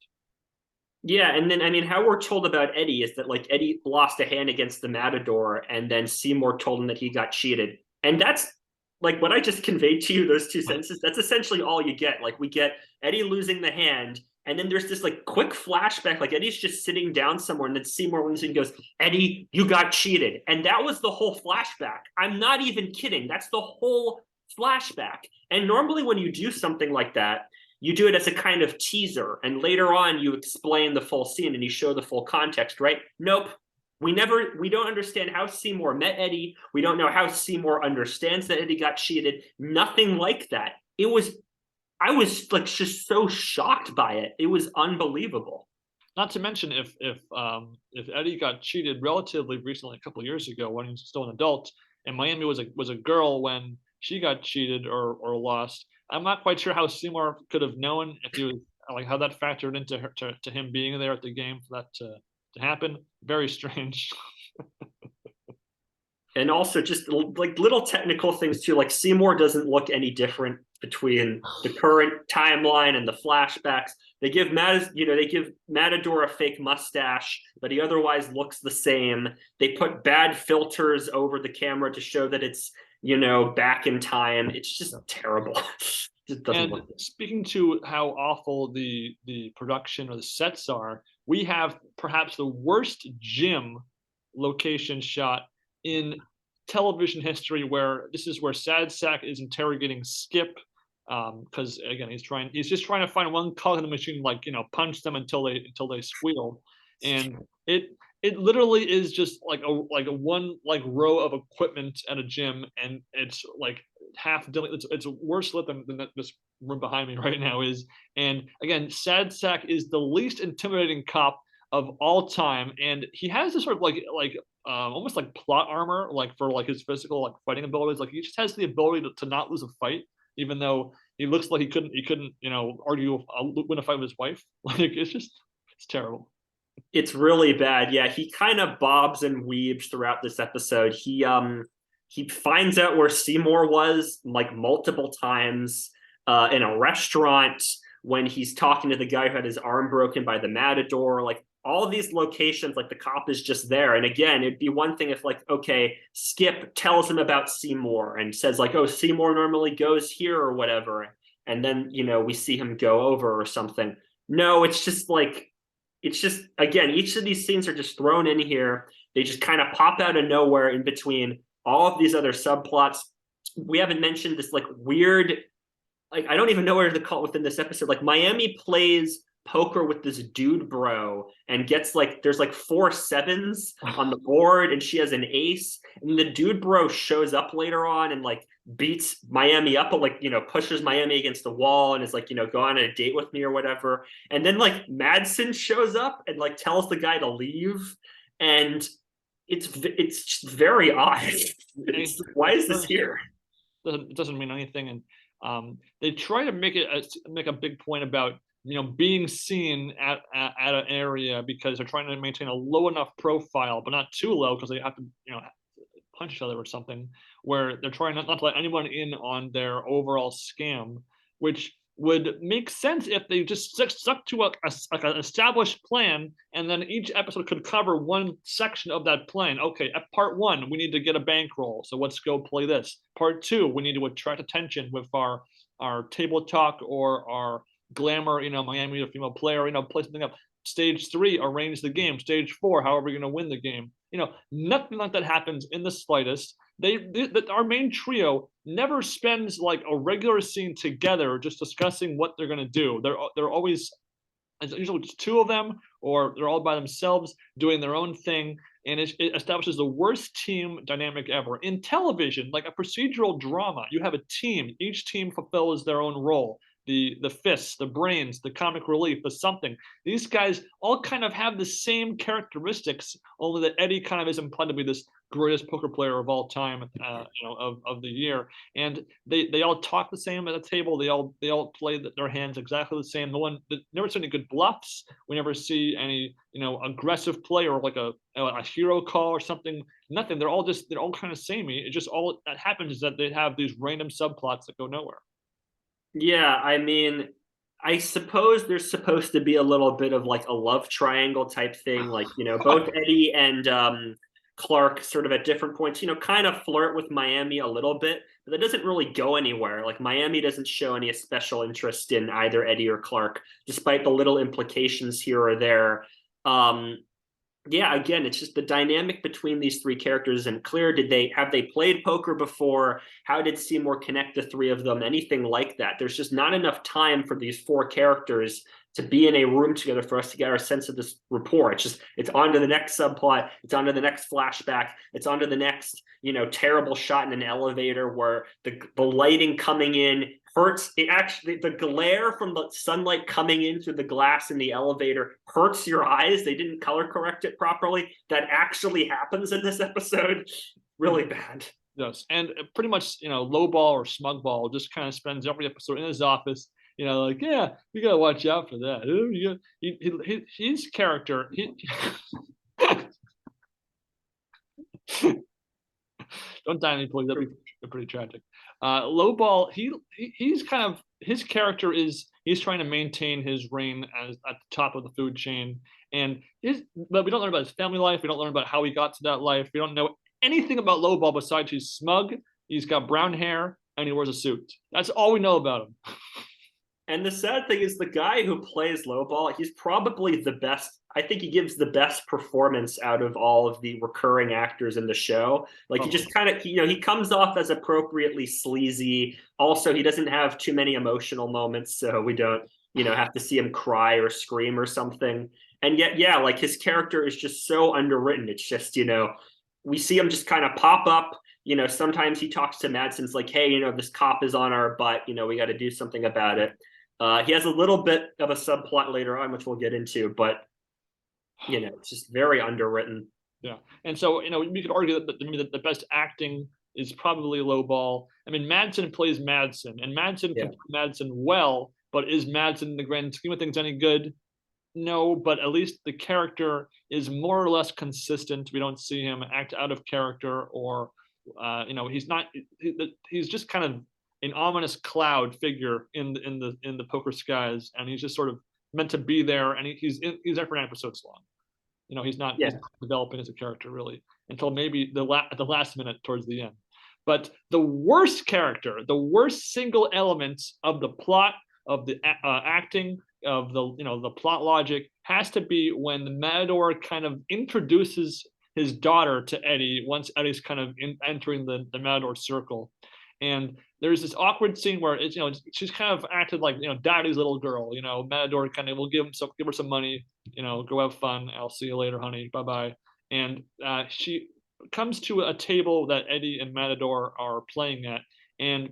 Yeah, and then I mean, how we're told about Eddie is that like Eddie lost a hand against the Matador, and then Seymour told him that he got cheated, and that's like what I just conveyed to you. Those two sentences. That's essentially all you get. Like we get Eddie losing the hand, and then there's this like quick flashback, like Eddie's just sitting down somewhere, and then Seymour loses and goes, "Eddie, you got cheated," and that was the whole flashback. I'm not even kidding. That's the whole flashback. And normally when you do something like that, you do it as a kind of teaser, and later on you explain the full scene and you show the full context, right? Nope. We don't understand how Seymour met Eddie. We don't know how Seymour understands that Eddie got cheated. Nothing like that. I was like just so shocked by it. It was unbelievable. Not to mention if Eddie got cheated relatively recently, a couple of years ago when he was still an adult, and Miami was a girl when she got cheated or lost. I'm not quite sure how Seymour could have known if he was like how that factored into to him being there at the game for that to happen. Very strange. And also just like little technical things too, like Seymour doesn't look any different between the current timeline and the flashbacks. They give Matador a fake mustache, but he otherwise looks the same. They put bad filters over the camera to show that it's back in time. It's just terrible. It doesn't look good. Speaking to how awful the production or the sets are, we have perhaps the worst gym location shot in television history, where this is where Sad Sack is interrogating Skip, because again he's just trying to find one cog in the machine, like punch them until they squeal, and it literally is just like a one like row of equipment at a gym, and it's like it's worse lit than this room behind me right now is. And again, Sad Sack is the least intimidating cop of all time, and he has this sort of like almost like plot armor, like for like his physical like fighting abilities. Like he just has the ability to not lose a fight, even though he looks like he couldn't win a fight with his wife. Like it's terrible. It's really bad. Yeah, he kind of bobs and weaves throughout this episode. He finds out where Seymour was like multiple times in a restaurant when he's talking to the guy who had his arm broken by the Matador. Like all of these locations, like the cop is just there. And again, it'd be one thing if like, okay, Skip tells him about Seymour and says like, oh, Seymour normally goes here or whatever. And then, we see him go over or something. No, it's just again, each of these scenes are just thrown in here. They just kind of pop out of nowhere in between all of these other subplots. We haven't mentioned this like weird, like I don't even know where to call it within this episode. Like Miami plays poker with this dude bro and gets like there's like 4 7s on the board, and she has an ace, and the dude bro shows up later on and like beats Miami up, but like pushes Miami against the wall and is like go on a date with me or whatever. And then like Madsen shows up and like tells the guy to leave, and it's just very odd. Why is this here? It doesn't mean anything. And they try to make a big point about being seen at an area because they're trying to maintain a low enough profile, but not too low because they have to, punch each other or something, where they're trying not to let anyone in on their overall scam, which would make sense if they just stuck to like an established plan, and then each episode could cover one section of that plan. Okay, at part one, we need to get a bankroll, so let's go play this. Part two, we need to attract attention with our table talk or our glamour, Miami or female player, play something up. Stage three, arrange the game. Stage four, how are we going to win the game? Nothing like that happens in the slightest. Our main trio never spends like a regular scene together just discussing what they're going to do. They're always, it's usually just two of them, or they're all by themselves doing their own thing, and it establishes the worst team dynamic ever. In television, like a procedural drama, you have a team. Each team fulfills their own role. The fists, the brains, the comic relief, the something. These guys all kind of have the same characteristics, only that Eddie kind of is implied to be this greatest poker player of all time, of the year. And they all talk the same at the table. They all play their hands exactly the same. Never see any good bluffs. We never see any aggressive play or like a hero call or something. Nothing. They're all kind of samey. It just all that happens is that they have these random subplots that go nowhere. Yeah, I mean, I suppose there's supposed to be a little bit of like a love triangle type thing, like, both Eddie and Clark sort of at different points, kind of flirt with Miami a little bit, but that doesn't really go anywhere. Like Miami doesn't show any special interest in either Eddie or Clark, despite the little implications here or there. Yeah, again, it's just the dynamic between these three characters isn't clear. Have they played poker before? How did Seymour connect the three of them? Anything like that? There's just not enough time for these four characters to be in a room together for us to get our sense of this rapport. It's on to the next subplot. It's on to the next flashback. It's on to the next, terrible shot in an elevator where the lighting coming in hurts. It actually, the glare from the sunlight coming in through the glass in the elevator hurts your eyes. They didn't color correct it properly. That actually happens in this episode. Really bad. Yes, and pretty much, Lowball or Smugball just kind of spends every episode in his office, like, yeah, you gotta watch out for that. His character, don't die any please. That'd be pretty tragic. Lowball, he's kind of, his character is, he's trying to maintain his reign as at the top of the food chain, but we don't learn about his family life. We don't learn about how he got to that life. We don't know anything about Lowball besides he's smug, he's got brown hair, and he wears a suit. That's all we know about him. And the sad thing is the guy who plays Lowball, he's probably the best. I think he gives the best performance out of all of the recurring actors in the show. Like he just kind of, he comes off as appropriately sleazy. Also, he doesn't have too many emotional moments, so we don't, have to see him cry or scream or something. And yet, yeah, like his character is just so underwritten. It's just, we see him just kind of pop up. Sometimes he talks to Madsen's like, hey, this cop is on our butt. We got to do something about it. He has a little bit of a subplot later on, which we'll get into, but it's just very underwritten. Yeah, and so we could argue that the best acting is probably Lowball. I mean, Madsen plays Madsen, and Madsen can play Madsen well, but is Madsen in the grand scheme of things any good? No, but at least the character is more or less consistent. We don't see him act out of character, or he's not. He's just kind of an ominous cloud figure in the poker skies, and he's just sort of meant to be there, and he's there for 9 episodes long. He's not developing as a character really until maybe at the last minute towards the end. But the worst character, the worst single element of the plot, of the acting, of the plot logic, has to be when the Matador kind of introduces his daughter to Eddie once Eddie's kind of entering the Matador circle. And there's this awkward scene where she's kind of acted like daddy's little girl. Matador kind of will give her some money. Go have fun. I'll see you later, honey. Bye bye. And she comes to a table that Eddie and Matador are playing at, and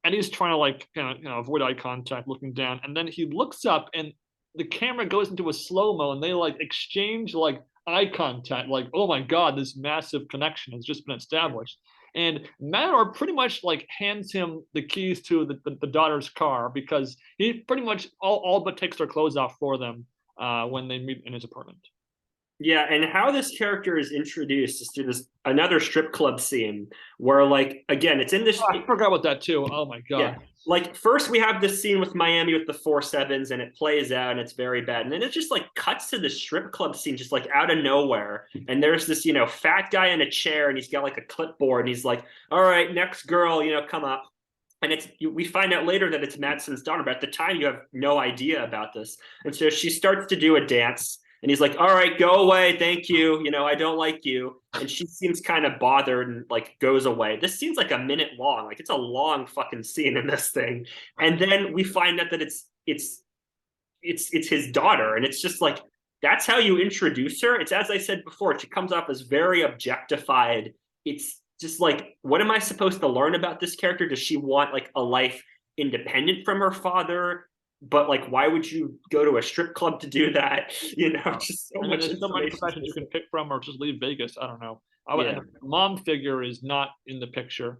Eddie's trying to avoid eye contact, looking down, and then he looks up, and the camera goes into a slow mo, and they exchange eye contact, like, oh my god, this massive connection has just been established. And Matador pretty much like hands him the keys to the daughter's car because he pretty much all but takes their clothes off for them when they meet in his apartment. Yeah, and how this character is introduced is through this another strip club scene where, like, again, it's in this. Oh, I forgot about that too. Oh my god. Yeah, like first we have this scene with Miami with the 4-7s, and it plays out, and it's very bad, and then it just like cuts to the strip club scene, just like out of nowhere, and there's this fat guy in a chair, and he's got like a clipboard, and he's like, "All right, next girl, come up." And we find out later that it's Madsen's daughter, but at the time you have no idea about this. And so she starts to do a dance, and he's like, "All right, go away, thank you. I don't like you." And she seems kind of bothered and like goes away. This scene's like a minute long, like it's a long fucking scene in this thing. And then we find out that it's his daughter, and it's just like that's how you introduce her. It's, as I said before, she comes off as very objectified. It's just like, what am I supposed to learn about this character? Does she want like a life independent from her father? But like, why would you go to a strip club to do that? Just so much. There's so many professions you can pick from, or just leave Vegas. I don't know. Yeah. The mom figure is not in the picture,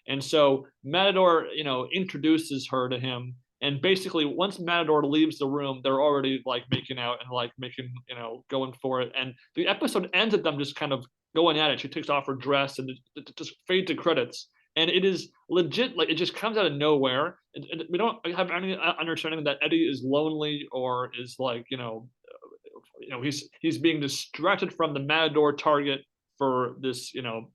and so Matador, introduces her to him, and basically once Matador leaves the room, they're already like making out and like making, going for it, and the episode ends with them just kind of going at it. She takes off her dress, and it just fades to credits. And it is legit, like it just comes out of nowhere. And we don't have any understanding that Eddie is lonely or is like, he's being distracted from the Matador target for this,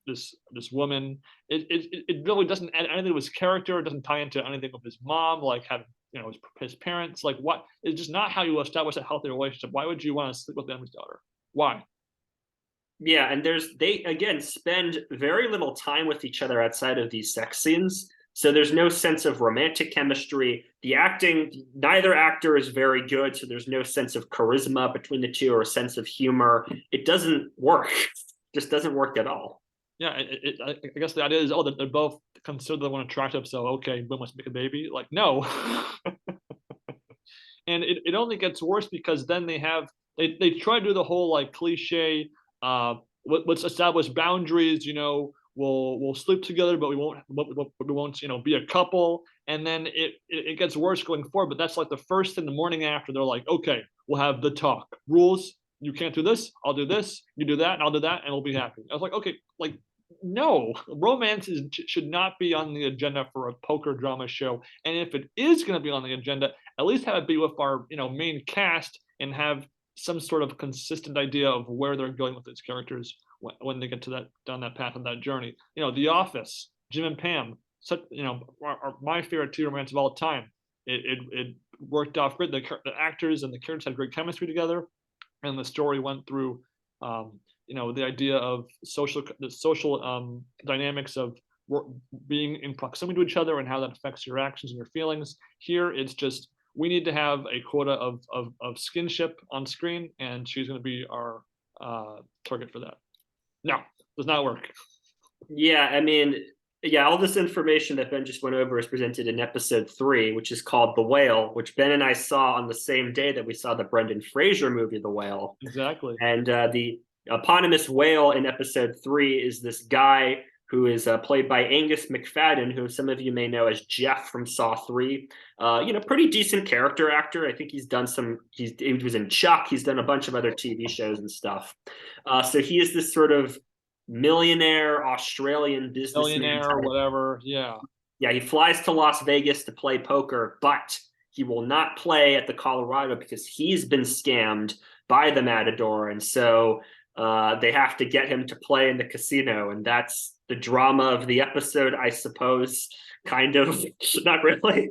this woman. It really doesn't add anything to his character. It doesn't tie into anything with his mom, like having, his parents. Like what? It's just not how you establish a healthy relationship. Why would you want to sleep with the enemy's daughter? Why? Yeah, and they again spend very little time with each other outside of these sex scenes. So there's no sense of romantic chemistry. The acting, neither actor is very good, so there's no sense of charisma between the two or a sense of humor. It doesn't work. Just doesn't work at all. Yeah, I guess the idea is, oh, they're both considered the one attractive, so okay, we must make a baby. Like, no. And it only gets worse because then they try to do the whole like cliche, let's establish boundaries, we'll sleep together, but we won't be a couple. And then it gets worse going forward. But that's like the first thing the morning after, they're like, okay, we'll have the talk. Rules, you can't do this, I'll do this, you do that, and I'll do that, and we'll be happy. I was like, okay, like, no, romance should not be on the agenda for a poker drama show. And if it is going to be on the agenda, at least have it be with our main cast and have some sort of consistent idea of where they're going with these characters when they get to that down that path of that journey. The Office, Jim and Pam, such are my favorite teen romance of all time. It worked off great. The actors and the characters had great chemistry together, and the story went through the idea of the social dynamics of being in proximity to each other and how that affects your actions and your feelings. Here, it's just we need to have a quota of skinship on screen, and she's going to be our target for that. No, does not work. Yeah, I mean, yeah, all this information that Ben just went over is presented in episode 3, which is called The Whale, which Ben and I saw on the same day that we saw the Brendan Fraser movie, The Whale. Exactly. And the eponymous whale in episode 3 is this guy who is played by Angus McFadden, who some of you may know as Jeff from Saw 3. Pretty decent character actor. I think he's done he was in Chuck. He's done a bunch of other TV shows and stuff. So he is this sort of millionaire Australian businessman. Millionaire, whatever, yeah. Yeah, he flies to Las Vegas to play poker, but he will not play at the Colorado because he's been scammed by the Matador. And so they have to get him to play in the casino, and that's the drama of the episode, I suppose. Kind of, not really.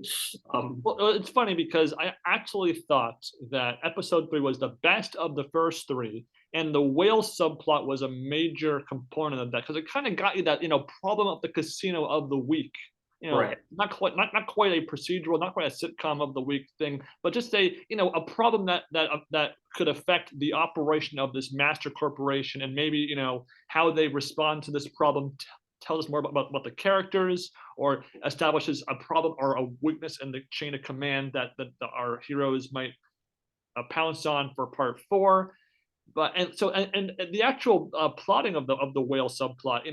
Well, it's funny because I actually thought that episode 3 was the best of the first 3, and the whale subplot was a major component of that because it kind of got you that problem of the casino of the week. Right. Not quite a procedural, not quite a sitcom of the week thing, but just a problem that could affect the operation of this master corporation, and maybe how they respond to this problem tells us more about the characters, or establishes a problem or a weakness in the chain of command that our heroes might pounce on for part 4. but and the actual plotting of the whale subplot,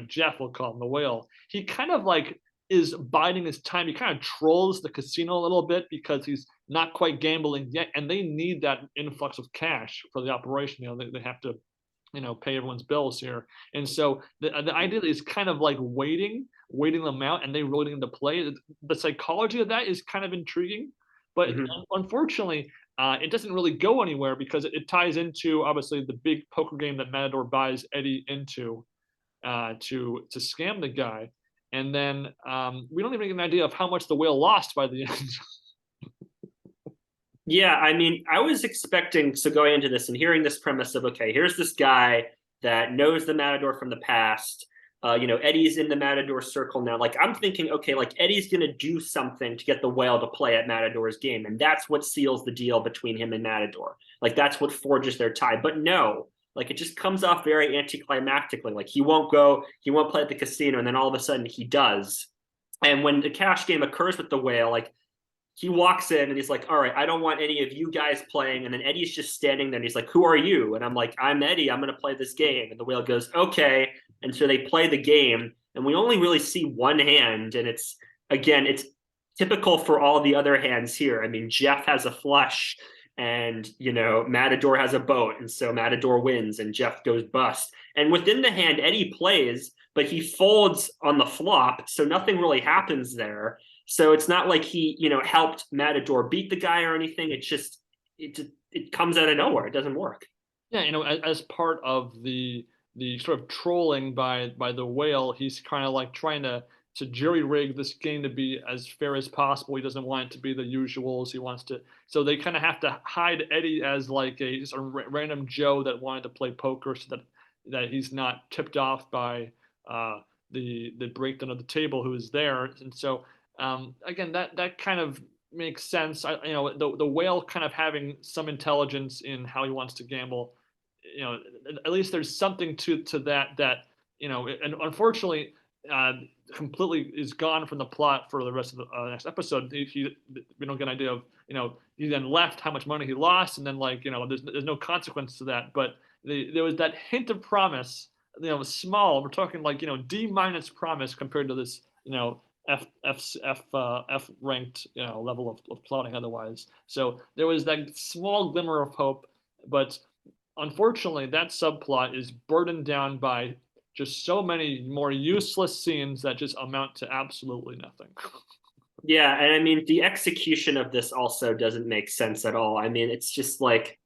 Jeff, will call him the whale. He kind of like is biding his time. He kind of trolls the casino a little bit because he's not quite gambling yet, and they need that influx of cash for the operation. They have to pay everyone's bills here. And so the idea is kind of like waiting them out, and they rolling into play. The psychology of that is kind of intriguing, but Mhm. unfortunately, it doesn't really go anywhere because it ties into obviously the big poker game that Matador buys Eddie into to scam the guy. And then we don't even get an idea of how much the whale lost by the end. Yeah, I mean, I was expecting, so going into this and hearing this premise of, okay, here's this guy that knows the Matador from the past. Eddie's in the Matador circle now. Like, I'm thinking, okay, like Eddie's gonna do something to get the whale to play at Matador's game, and that's what seals the deal between him and Matador. Like, that's what forges their tie. But no, like it just comes off very anticlimactically. Like he won't play at the casino, and then all of a sudden he does. And when the cash game occurs with the whale, like he walks in and he's like, all right, I don't want any of you guys playing. And then Eddie's just standing there and he's like, who are you? And I'm like, I'm Eddie. I'm going to play this game. And the whale goes, okay. And so they play the game and we only really see one hand. And it's typical for all the other hands here. I mean, Jeff has a flush and, Matador has a boat. And so Matador wins and Jeff goes bust. And within the hand, Eddie plays, but he folds on the flop. So nothing really happens there. So it's not like he, helped Matador beat the guy or anything. It comes out of nowhere. It doesn't work. Yeah, as part of the sort of trolling by the whale, he's kind of like trying to jury rig this game to be as fair as possible. He doesn't want it to be the usuals. He wants to, so they kind of have to hide Eddie as like a just a random Joe that wanted to play poker, so that he's not tipped off by the breakdown of the table who is there. And so again, that kind of makes sense. The whale kind of having some intelligence in how he wants to gamble. At least there's something to that. And unfortunately, completely is gone from the plot for the rest of the next episode. We don't get an idea of he then left, how much money he lost, and then there's no consequence to that. But there was that hint of promise. Small. We're talking like D minus promise compared to this F ranked level of plotting otherwise. So there was that small glimmer of hope, but unfortunately that subplot is burdened down by just so many more useless scenes that just amount to absolutely nothing. Yeah, and I mean the execution of this also doesn't make sense at all. I mean, it's just like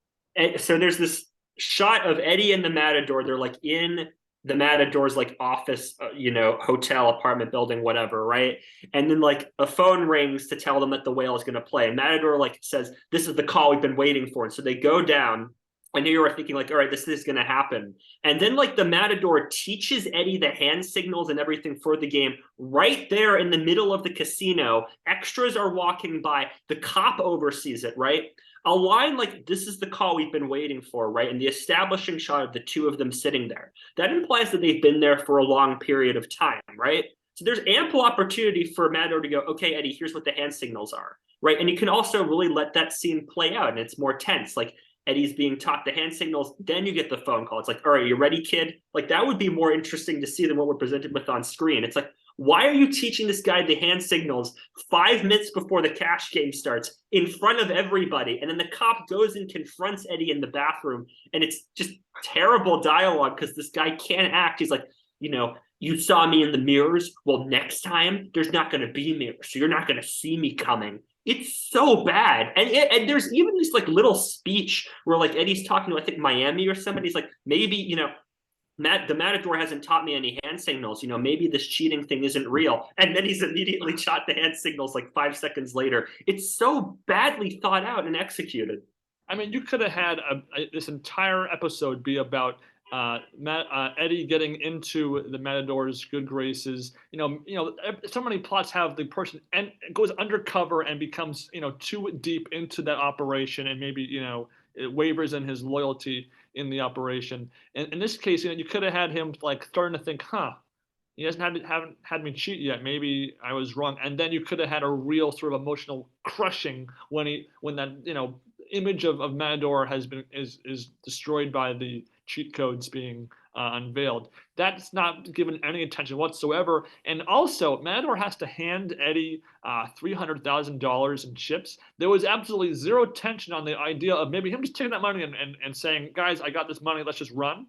so there's this shot of Eddie and the Matador. They're like in the Matador's like office, hotel, apartment building, whatever, right? And then like a phone rings to tell them that the whale is going to play. And Matador like says, "This is the call we've been waiting for." And so they go down. And you are thinking like, all right, this is going to happen. And then like the Matador teaches Eddie the hand signals and everything for the game right there in the middle of the casino. Extras are walking by. The cop oversees it, right? A line like, this is the call we've been waiting for, right? And the establishing shot of the two of them sitting there. That implies that they've been there for a long period of time, right? So there's ample opportunity for Matador to go, okay, Eddie, here's what the hand signals are, right? And you can also really let that scene play out and it's more tense. Like Eddie's being taught the hand signals, then you get the phone call. It's like, all right, you ready, kid? Like that would be more interesting to see than what we're presented with on screen. It's like, why are you teaching this guy the hand signals 5 minutes before the cash game starts in front of everybody? And then the cop goes and confronts Eddie in the bathroom. And it's just terrible dialogue because this guy can't act. He's like, you saw me in the mirrors. Well, next time there's not going to be mirrors. So you're not going to see me coming. It's so bad. And there's even this like little speech where like Eddie's talking to, I think, Miami or somebody. He's like, maybe, the Matador hasn't taught me any hand signals. Maybe this cheating thing isn't real. And then he's immediately taught the hand signals like 5 seconds later. It's so badly thought out and executed. I mean, you could have had this entire episode be about Eddie getting into the Matador's good graces. So many plots have the person and goes undercover and becomes too deep into that operation, and maybe it wavers in his loyalty in the operation. And in this case, you could have had him like starting to think, he haven't had me cheat yet. Maybe I was wrong. And then you could have had a real sort of emotional crushing when that image of Matador is destroyed by the cheat codes being unveiled. That's not given any attention whatsoever. And also, Matador has to hand Eddie $300,000 in chips. There was absolutely zero tension on the idea of maybe him just taking that money and saying, guys, I got this money, let's just run.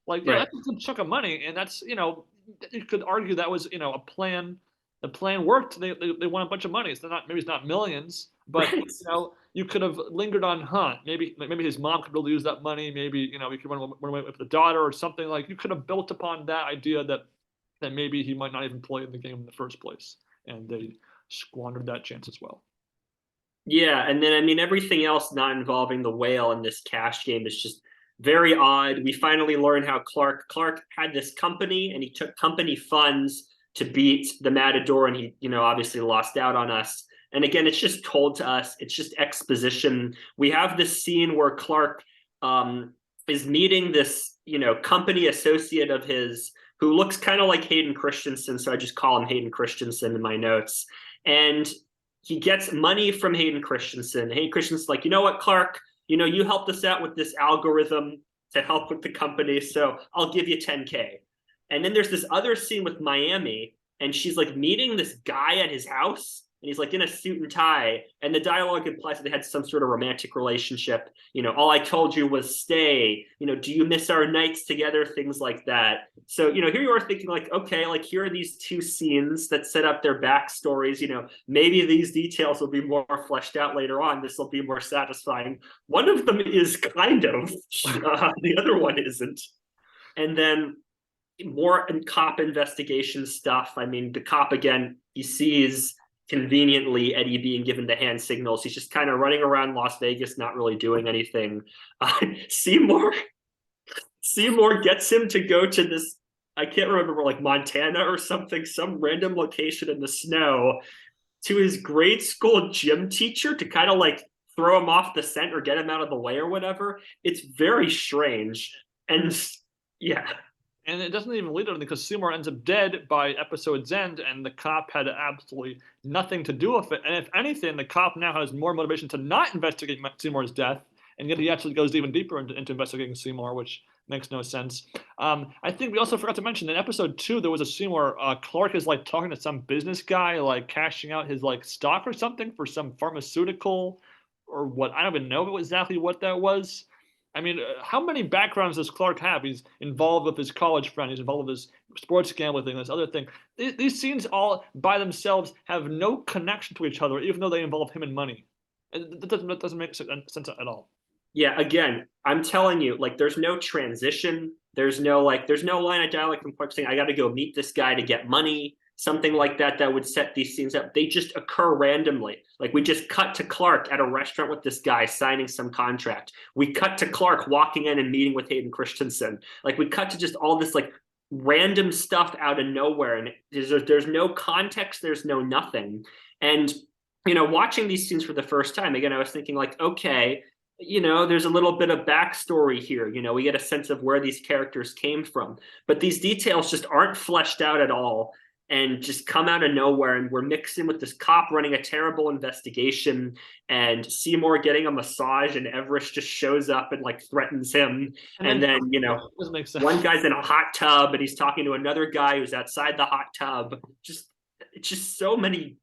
Like, yeah, Right. that's a good chunk of money, and that's, you could argue that was, a plan. The plan worked. They won a bunch of money. It's not millions, but Right. you could have lingered on, maybe his mom could be able to use that money. Maybe, he could run away with the daughter or something. Like, you could have built upon that idea that maybe he might not even play in the game in the first place, and they squandered that chance as well. Yeah, and then I mean everything else not involving the whale in this cash game is just very odd. We finally learn how Clark had this company and he took company funds to beat the Matador, and he, obviously lost out on us. And again, it's just told to us. It's just exposition. We have this scene where Clark is meeting this, company associate of his who looks kind of like Hayden Christensen. So I just call him Hayden Christensen in my notes. And he gets money from Hayden Christensen. Hayden Christensen's like, you know what, Clark, you helped us out with this algorithm to help with the company, so I'll give you 10K. And then there's this other scene with Miami, and she's like meeting this guy at his house, and he's like in a suit and tie, and the dialogue implies that they had some sort of romantic relationship. All I told you was stay. Do you miss our nights together? Things like that. So, here you are thinking like, okay, like here are these two scenes that set up their backstories. Maybe these details will be more fleshed out later on. This will be more satisfying. One of them is kind of, the other one isn't. And then more cop investigation stuff. I mean, the cop, again, he sees conveniently Eddie being given the hand signals. He's just kind of running around Las Vegas, not really doing anything. Seymour gets him to go to this, I can't remember, like Montana or something, some random location in the snow, to his grade school gym teacher to kind of like throw him off the scent or get him out of the way or whatever. It's very strange. And yeah. And it doesn't even lead to anything because Seymour ends up dead by episode's end, and the cop had absolutely nothing to do with it. And if anything, the cop now has more motivation to not investigate Seymour's death, and yet he actually goes even deeper into investigating Seymour, which makes no sense. I think we also forgot to mention in episode 2 there was a scene where Clark is like talking to some business guy, like cashing out his like stock or something for some pharmaceutical or what, I don't even know exactly what that was. I mean, how many backgrounds does Clark have? He's involved with his college friend. He's involved with his sports gambling thing, this other thing. These scenes all by themselves have no connection to each other, even though they involve him and money. That doesn't make sense at all. Yeah, again, I'm telling you, like, there's no transition. There's no line of dialogue from Clark saying, I got to go meet this guy to get money, something like that would set these scenes up. They just occur randomly. Like, we just cut to Clark at a restaurant with this guy signing some contract. We cut to Clark walking in and meeting with Hayden Christensen. Like, we cut to just all this like random stuff out of nowhere, and there's no context, there's no nothing. And watching these scenes for the first time again, I was thinking like, okay, there's a little bit of backstory here. We get a sense of where these characters came from, but these details just aren't fleshed out at all and just come out of nowhere. And we're mixed in with this cop running a terrible investigation and Seymour getting a massage, and Everest just shows up and like threatens him. And then, doesn't make sense. One guy's in a hot tub and he's talking to another guy who's outside the hot tub. It's just so many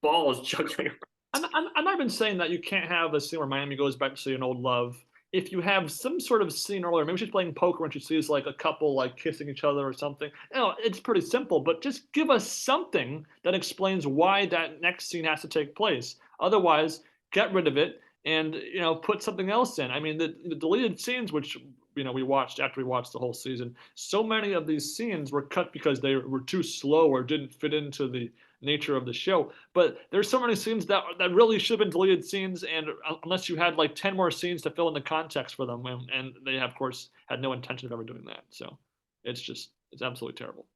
balls juggling around. I'm not even saying that you can't have a scene where Miami goes back to see an old love. If you have some sort of scene earlier, maybe she's playing poker and she sees like a couple like kissing each other or something. It's pretty simple, but just give us something that explains why that next scene has to take place. Otherwise, get rid of it and put something else in. I mean, the deleted scenes, which we watched after we watched the whole season, so many of these scenes were cut because they were too slow or didn't fit into the nature of the show. But there's so many scenes that really should have been deleted scenes, and unless you had like 10 more scenes to fill in the context for them, and they have, of course, had no intention of ever doing that. So it's absolutely terrible.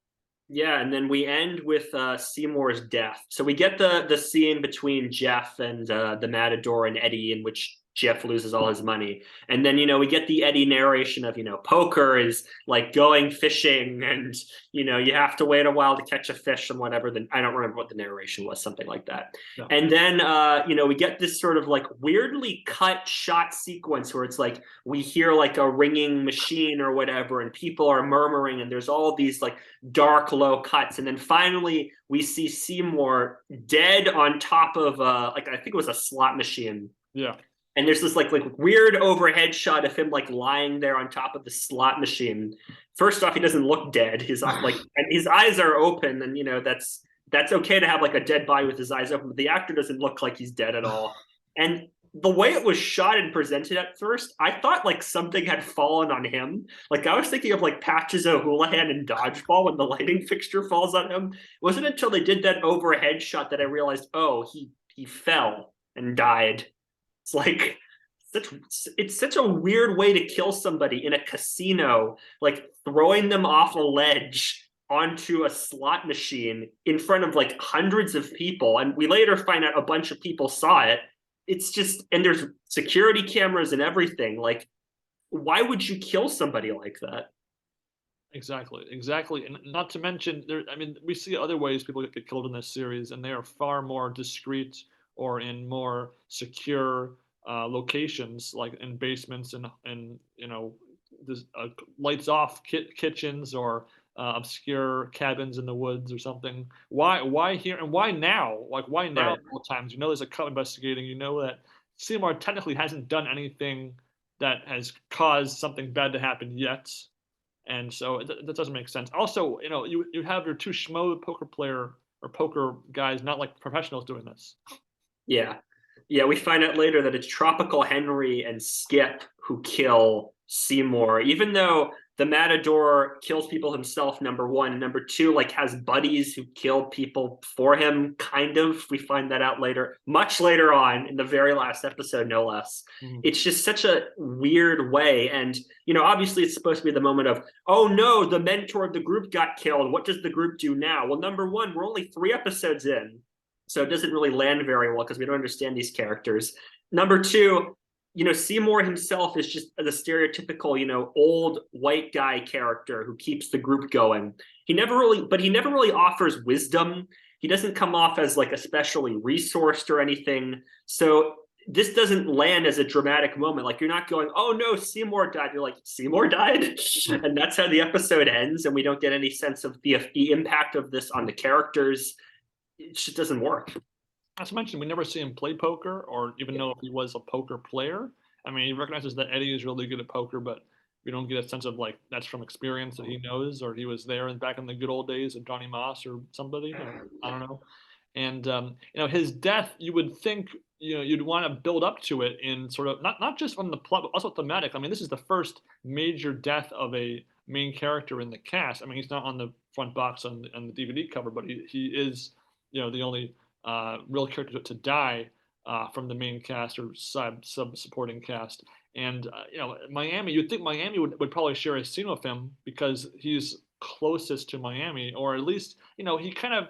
Yeah, and then we end with Seymour's death. So we get the scene between Jeff and the Matador and Eddie, in which Jeff loses all his money. And then, we get the Eddie narration of, poker is like going fishing and, you have to wait a while to catch a fish and whatever. Then I don't remember what the narration was, something like that. No. And then, we get this sort of like weirdly cut shot sequence where it's like we hear like a ringing machine or whatever, and people are murmuring, and there's all these like dark, low cuts. And then finally, we see Seymour dead on top of, I think it was a slot machine. Yeah. And there's this like weird overhead shot of him like lying there on top of the slot machine. First off, he doesn't look dead. His and his eyes are open, and that's okay to have like a dead body with his eyes open, but the actor doesn't look like he's dead at all. And the way it was shot and presented at first, I thought like something had fallen on him. Like I was thinking of like Patches O'Houlihan in Dodgeball when the lighting fixture falls on him. It wasn't until they did that overhead shot that I realized, oh, he fell and died. It's like it's such a weird way to kill somebody in a casino, like throwing them off a ledge onto a slot machine in front of like hundreds of people. And we later find out a bunch of people saw it. It's just, and there's security cameras and everything. Like, why would you kill somebody like that? Exactly. And not to mention, we see other ways people get killed in this series, and they are far more discreet or in more secure locations, like in basements and this, lights off kitchens or obscure cabins in the woods or something. Why here and why now? Like why now? Right. All times, there's a cop investigating. That Seymour technically hasn't done anything that has caused something bad to happen yet, and so that doesn't make sense. Also, you have your two schmo poker player or poker guys, not like professionals, doing this. Yeah, we find out later that it's Tropical Henry and Skip who kill Seymour, even though the Matador kills people himself, number one. Number two, like, has buddies who kill people for him, kind of. We find that out later, much later on in the very last episode, no less. Mm-hmm. It's just such a weird way. And, obviously it's supposed to be the moment of, oh no, the mentor of the group got killed. What does the group do now? Well, number one, we're only 3 episodes in. So it doesn't really land very well because we don't understand these characters. Number two, Seymour himself is just the stereotypical, old white guy character who keeps the group going. He never really offers wisdom. He doesn't come off as like especially resourced or anything. So this doesn't land as a dramatic moment. Like, you're not going, oh no, Seymour died. You're like, Seymour died? And that's how the episode ends. And we don't get any sense of the impact of this on the characters. It just doesn't work. As mentioned, we never see him play poker or even know if he was a poker player. He recognizes that Eddie is really good at poker, but we don't get a sense of like that's from experience that he knows, or he was there and back in the good old days of Johnny Moss or somebody. I don't know. And his death, you would think you'd want to build up to it in sort of not just on the plot, but also thematic. This is the first major death of a main character in the cast. He's not on the front box on the DVD cover, but he is the only real character to die from the main cast or sub-supporting cast. And, Miami, you'd think Miami would probably share a scene with him because he's closest to Miami, or at least, he kind of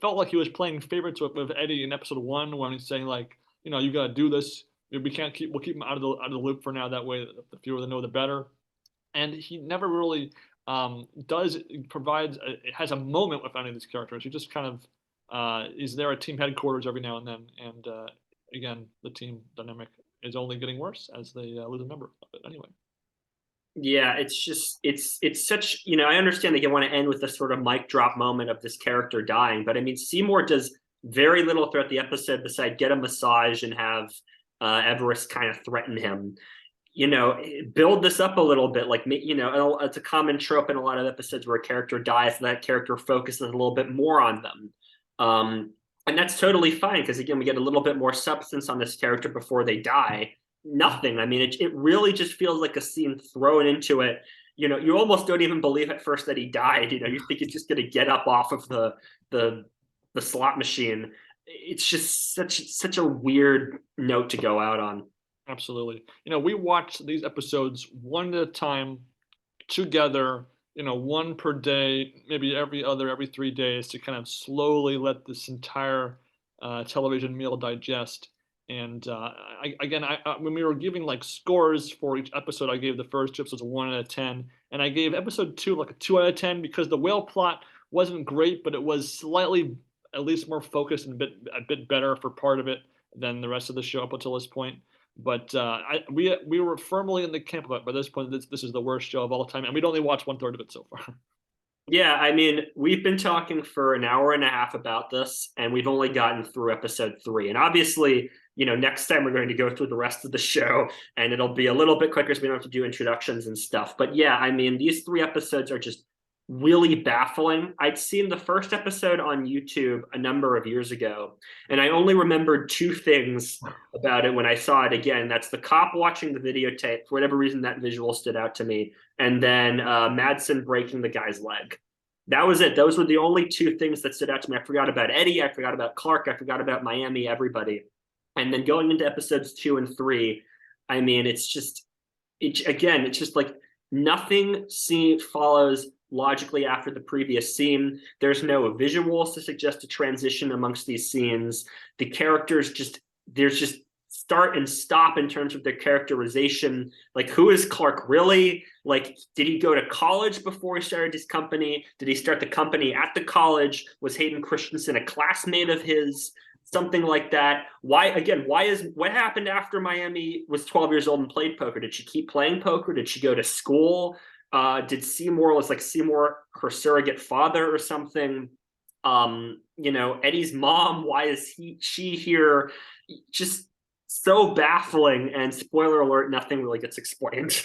felt like he was playing favorites with Eddie in episode 1 when he's saying like, you got to do this. We'll keep him out of the loop for now. That way, the fewer they know, the better. And he never really has a moment with any of these characters. He just kind of, is there at team headquarters every now and then, and again, the team dynamic is only getting worse as they lose a member. But anyway, yeah, it's such, I understand that you want to end with this sort of mic drop moment of this character dying, but Seymour does very little throughout the episode besides get a massage and have Everest kind of threaten him. Build this up a little bit, like, it's a common trope in a lot of episodes where a character dies and that character focuses a little bit more on them. And that's totally fine because, again, we get a little bit more substance on this character before they die. Nothing. It really just feels like a scene thrown into it. You almost don't even believe at first that he died. You think he's just going to get up off of the slot machine. It's just such a weird note to go out on. Absolutely. We watch these episodes one at a time together, one per day, maybe every 3 days, to kind of slowly let this entire television meal digest. And when we were giving like scores for each episode, I gave the first two episodes a 1 out of 10, and I gave episode 2 like a 2 out of 10 because the whale plot wasn't great, but it was slightly at least more focused and a bit better for part of it than the rest of the show up until this point. But we were firmly in the camp of it. By this point, this is the worst show of all time, and we'd only watched 1/3 of it so far. Yeah, I mean, we've been talking for an hour and a half about this, and we've only gotten through episode 3. And obviously, next time we're going to go through the rest of the show, and it'll be a little bit quicker so we don't have to do introductions and stuff. But yeah, I mean, these 3 episodes are just really baffling. I'd seen the first episode on YouTube a number of years ago, and I only remembered 2 things about it when I saw it again. That's the cop watching the videotape. For whatever reason, that visual stood out to me. And then Madsen breaking the guy's leg. That was it. Those were the only 2 things that stood out to me. I forgot about Eddie. I forgot about Clark. I forgot about Miami, everybody. And then going into episodes 2 and 3, I mean, it's just like nothing follows logically after the previous scene. There's no visuals to suggest a transition amongst these scenes. The characters there's just start and stop in terms of their characterization. Like, who is Clark really? Like, did he go to college before he started his company? Did he start the company at the college? Was Hayden Christensen a classmate of his? Something like that. What happened after Miami was 12 years old and played poker? Did she keep playing poker? Did she go to school? Did Seymour, was like Seymour her surrogate father or something? Eddie's mom, why is she here? Just so baffling, and spoiler alert, nothing really gets explained.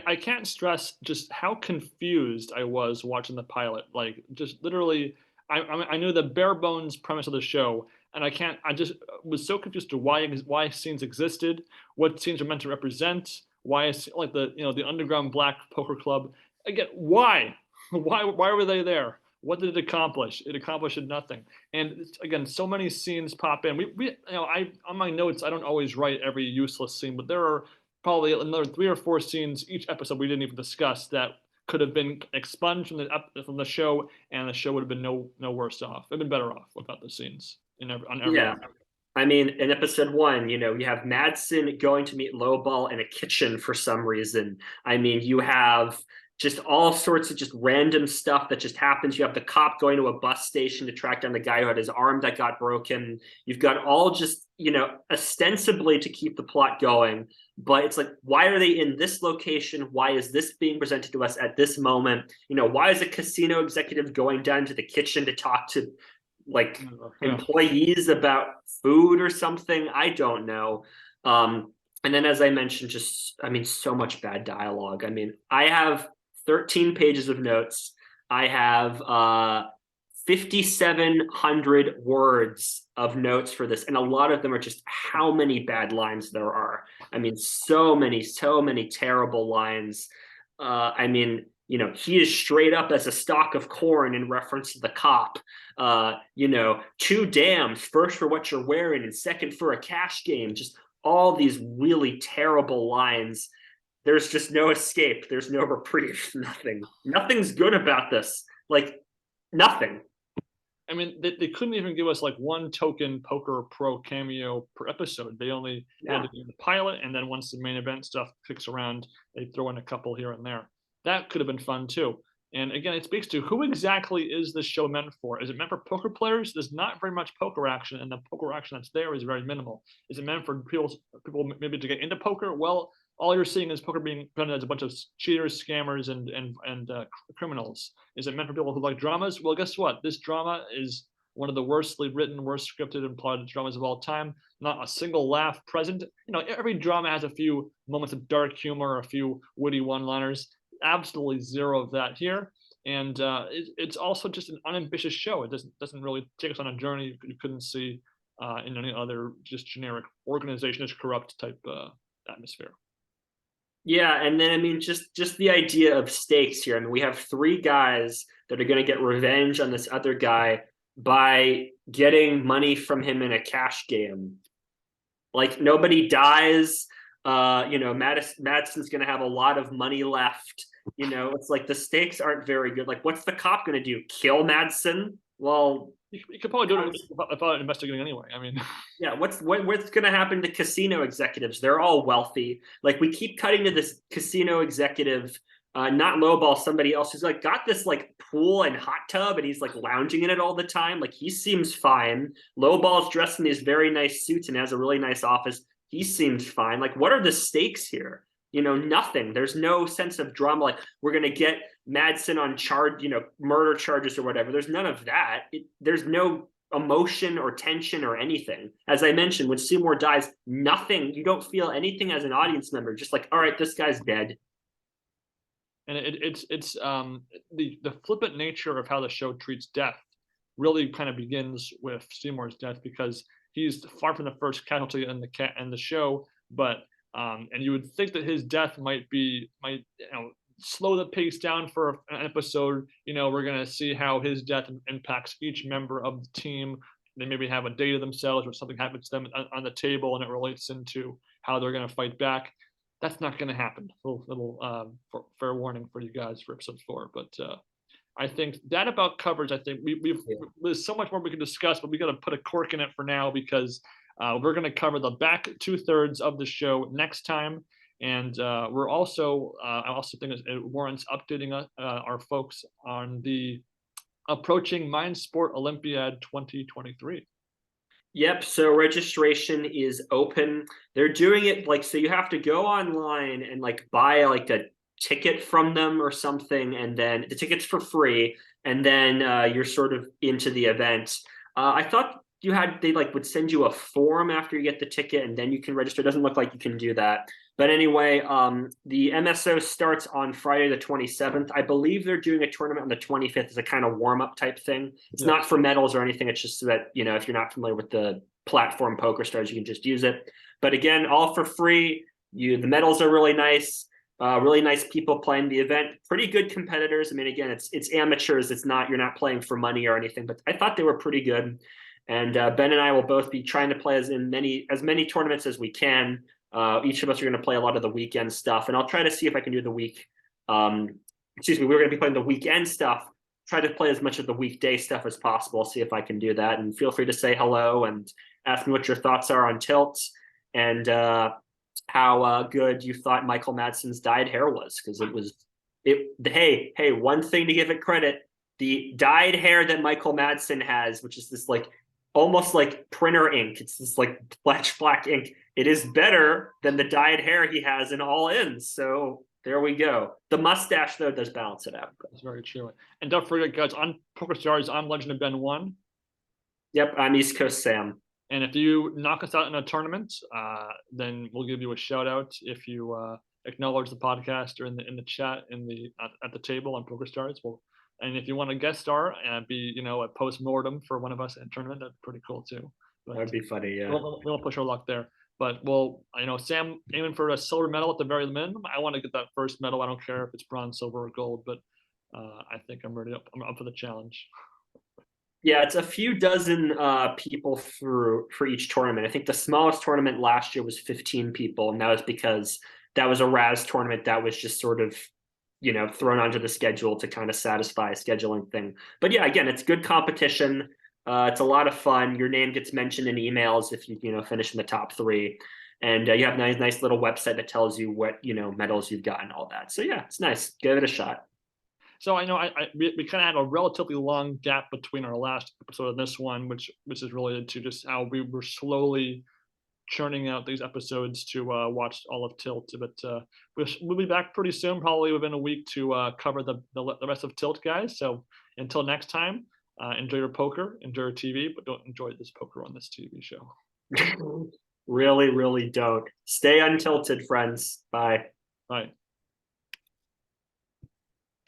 I can't stress just how confused I was watching the pilot. Like, just literally, I knew the bare bones premise of the show, and I just was so confused to why scenes existed, what scenes are meant to represent, why is like the underground black poker club. Again, why were they there? What did it accomplish? It accomplished nothing. And again, so many scenes pop in. I on my notes, I don't always write every useless scene, but there are probably another 3 or 4 scenes each episode we didn't even discuss that could have been expunged from the show, and the show would have been no worse off. It'd been better off without the scenes on every. Yeah. I mean, in episode 1, you have Madsen going to meet Lowball in a kitchen for some reason. I mean, you have just all sorts of just random stuff that just happens. You have the cop going to a bus station to track down the guy who had his arm that got broken. You've got all just, ostensibly to keep the plot going. But it's like, why are they in this location? Why is this being presented to us at this moment? Why is a casino executive going down to the kitchen to talk to employees about food or something? I don't know. And then, as I mentioned, so much bad dialogue. I mean, I have 13 pages of notes. I have 5,700 words of notes for this, and a lot of them are just how many bad lines there are. I mean, so many terrible lines. I mean, he is straight up as a stalk of corn in reference to the cop. 2 dams, first for what you're wearing and second for a cash game. Just all these really terrible lines. There's just no escape. There's no reprieve. Nothing's good about this. Like, nothing. I mean, they couldn't even give us like one token poker pro cameo per episode. They only had to do the pilot, and then once the main event stuff kicks around, they throw in a couple here and there. That could have been fun too. And again, it speaks to who exactly is this show meant for? Is it meant for poker players? There's not very much poker action, and the poker action that's there is very minimal. Is it meant for people maybe to get into poker? Well, all you're seeing is poker being presented as a bunch of cheaters, scammers, and criminals. Is it meant for people who like dramas? Well, guess what? This drama is one of the worstly written, worst scripted, and plotted dramas of all time. Not a single laugh present. Every drama has a few moments of dark humor, a few witty one-liners. Absolutely zero of that here, and it's also just an unambitious show. It doesn't really take us on a journey you couldn't see in any other just generic organization is corrupt type atmosphere. Yeah, and then I mean, just the idea of stakes here. I mean, we have 3 guys that are going to get revenge on this other guy by getting money from him in a cash game. Like, nobody dies. Madsen's going to have a lot of money left. It's like the stakes aren't very good. Like, what's the cop going to do? Kill Madsen? Well, You could probably do it without investigating anyway. I mean, yeah, what's going to happen to casino executives? They're all wealthy. Like we keep cutting to this casino executive, not lowball somebody else who's like got this like pool and hot tub and he's like lounging in it all the time. Like he seems fine. Lowball's dressed in these very nice suits and has a really nice office. He seems fine. Like what are the stakes here? You know, nothing. There's no sense of drama. Like we're gonna get Madsen on charge, you know, murder charges or whatever. There's none of that. There's no emotion or tension or anything. As I mentioned, when Seymour dies, nothing. You don't feel anything as an audience member. Just like, all right, this guy's dead. and it's the flippant nature of how the show treats death really kind of begins with Seymour's death because he's far from the first casualty in the show, but and you would think that his death might slow the pace down for an episode. You know, we're gonna see how his death impacts each member of the team. They maybe have a day to themselves, or something happens to them on the table, and it relates into how they're gonna fight back. That's not gonna happen. Little fair warning for you guys for episode 4, but. I think that about covers. I think there's so much more we can discuss, but we got to put a cork in it for now because we're going to cover the back 2/3 of the show next time, and we're also I also think it warrants updating our folks on the approaching Mind Sport Olympiad 2023. Yep. So registration is open. They're doing it like so. You have to go online and like buy like a ticket from them or something, and then the ticket's for free, and then you're sort of into the event. I thought they like would send you a form after you get the ticket, and then you can register. It doesn't look like you can do that, but anyway, the MSO starts on Friday the 27th. I believe they're doing a tournament on the 25th as a kind of warm-up type thing. It's not for medals or anything. It's just so that, you know, if you're not familiar with the platform Poker Stars, you can just use it. But again, all for free. The medals are really nice. Really nice people playing the event. Pretty good competitors. I mean, again, it's amateurs. You're not playing for money or anything. But I thought they were pretty good. And Ben and I will both be trying to play as many tournaments as we can. Each of us are going to play a lot of the weekend stuff, and I'll try to see if I can do the week. We're going to be playing the weekend stuff. Try to play as much of the weekday stuff as possible. See if I can do that. And feel free to say hello and ask me what your thoughts are on Tilt and how good you thought Michael Madsen's dyed hair was, because hey, one thing to give it credit, the dyed hair that Michael Madsen has, which is this like almost like printer ink, it's this like black ink, it is better than the dyed hair he has in All In. So there we go. The mustache though does balance it out. That's very true. And don't forget, guys, on Poker Stars, I'm Legend of Ben 1. Yep, I'm East Coast Sam. And if you knock us out in a tournament, then we'll give you a shout out if you acknowledge the podcast or in the chat at the table on Poker Stars. And if you want a guest star and be a post mortem for one of us in a tournament, that's pretty cool too. But that'd be funny. Yeah, we'll push our luck there. But Sam aiming for a silver medal at the very minimum. I want to get that first medal. I don't care if it's bronze, silver, or gold, but I think I'm ready. I'm up for the challenge. Yeah, it's a few dozen people for each tournament. I think the smallest tournament last year was 15 people, and that was because that was a RAS tournament that was just sort of, thrown onto the schedule to kind of satisfy a scheduling thing. But yeah, again, it's good competition. It's a lot of fun. Your name gets mentioned in emails if you finish in the top 3, and you have a nice little website that tells you what medals you've gotten, all that. So yeah, it's nice. Give it a shot. So I know we kind of had a relatively long gap between our last episode and this one, which is related to just how we were slowly churning out these episodes to watch all of Tilt. But we'll be back pretty soon, probably within a week, to cover the rest of Tilt, guys. So until next time, enjoy your poker, enjoy your TV, but don't enjoy this poker on this TV show. Really, really don't. Stay untilted, friends. Bye. Bye.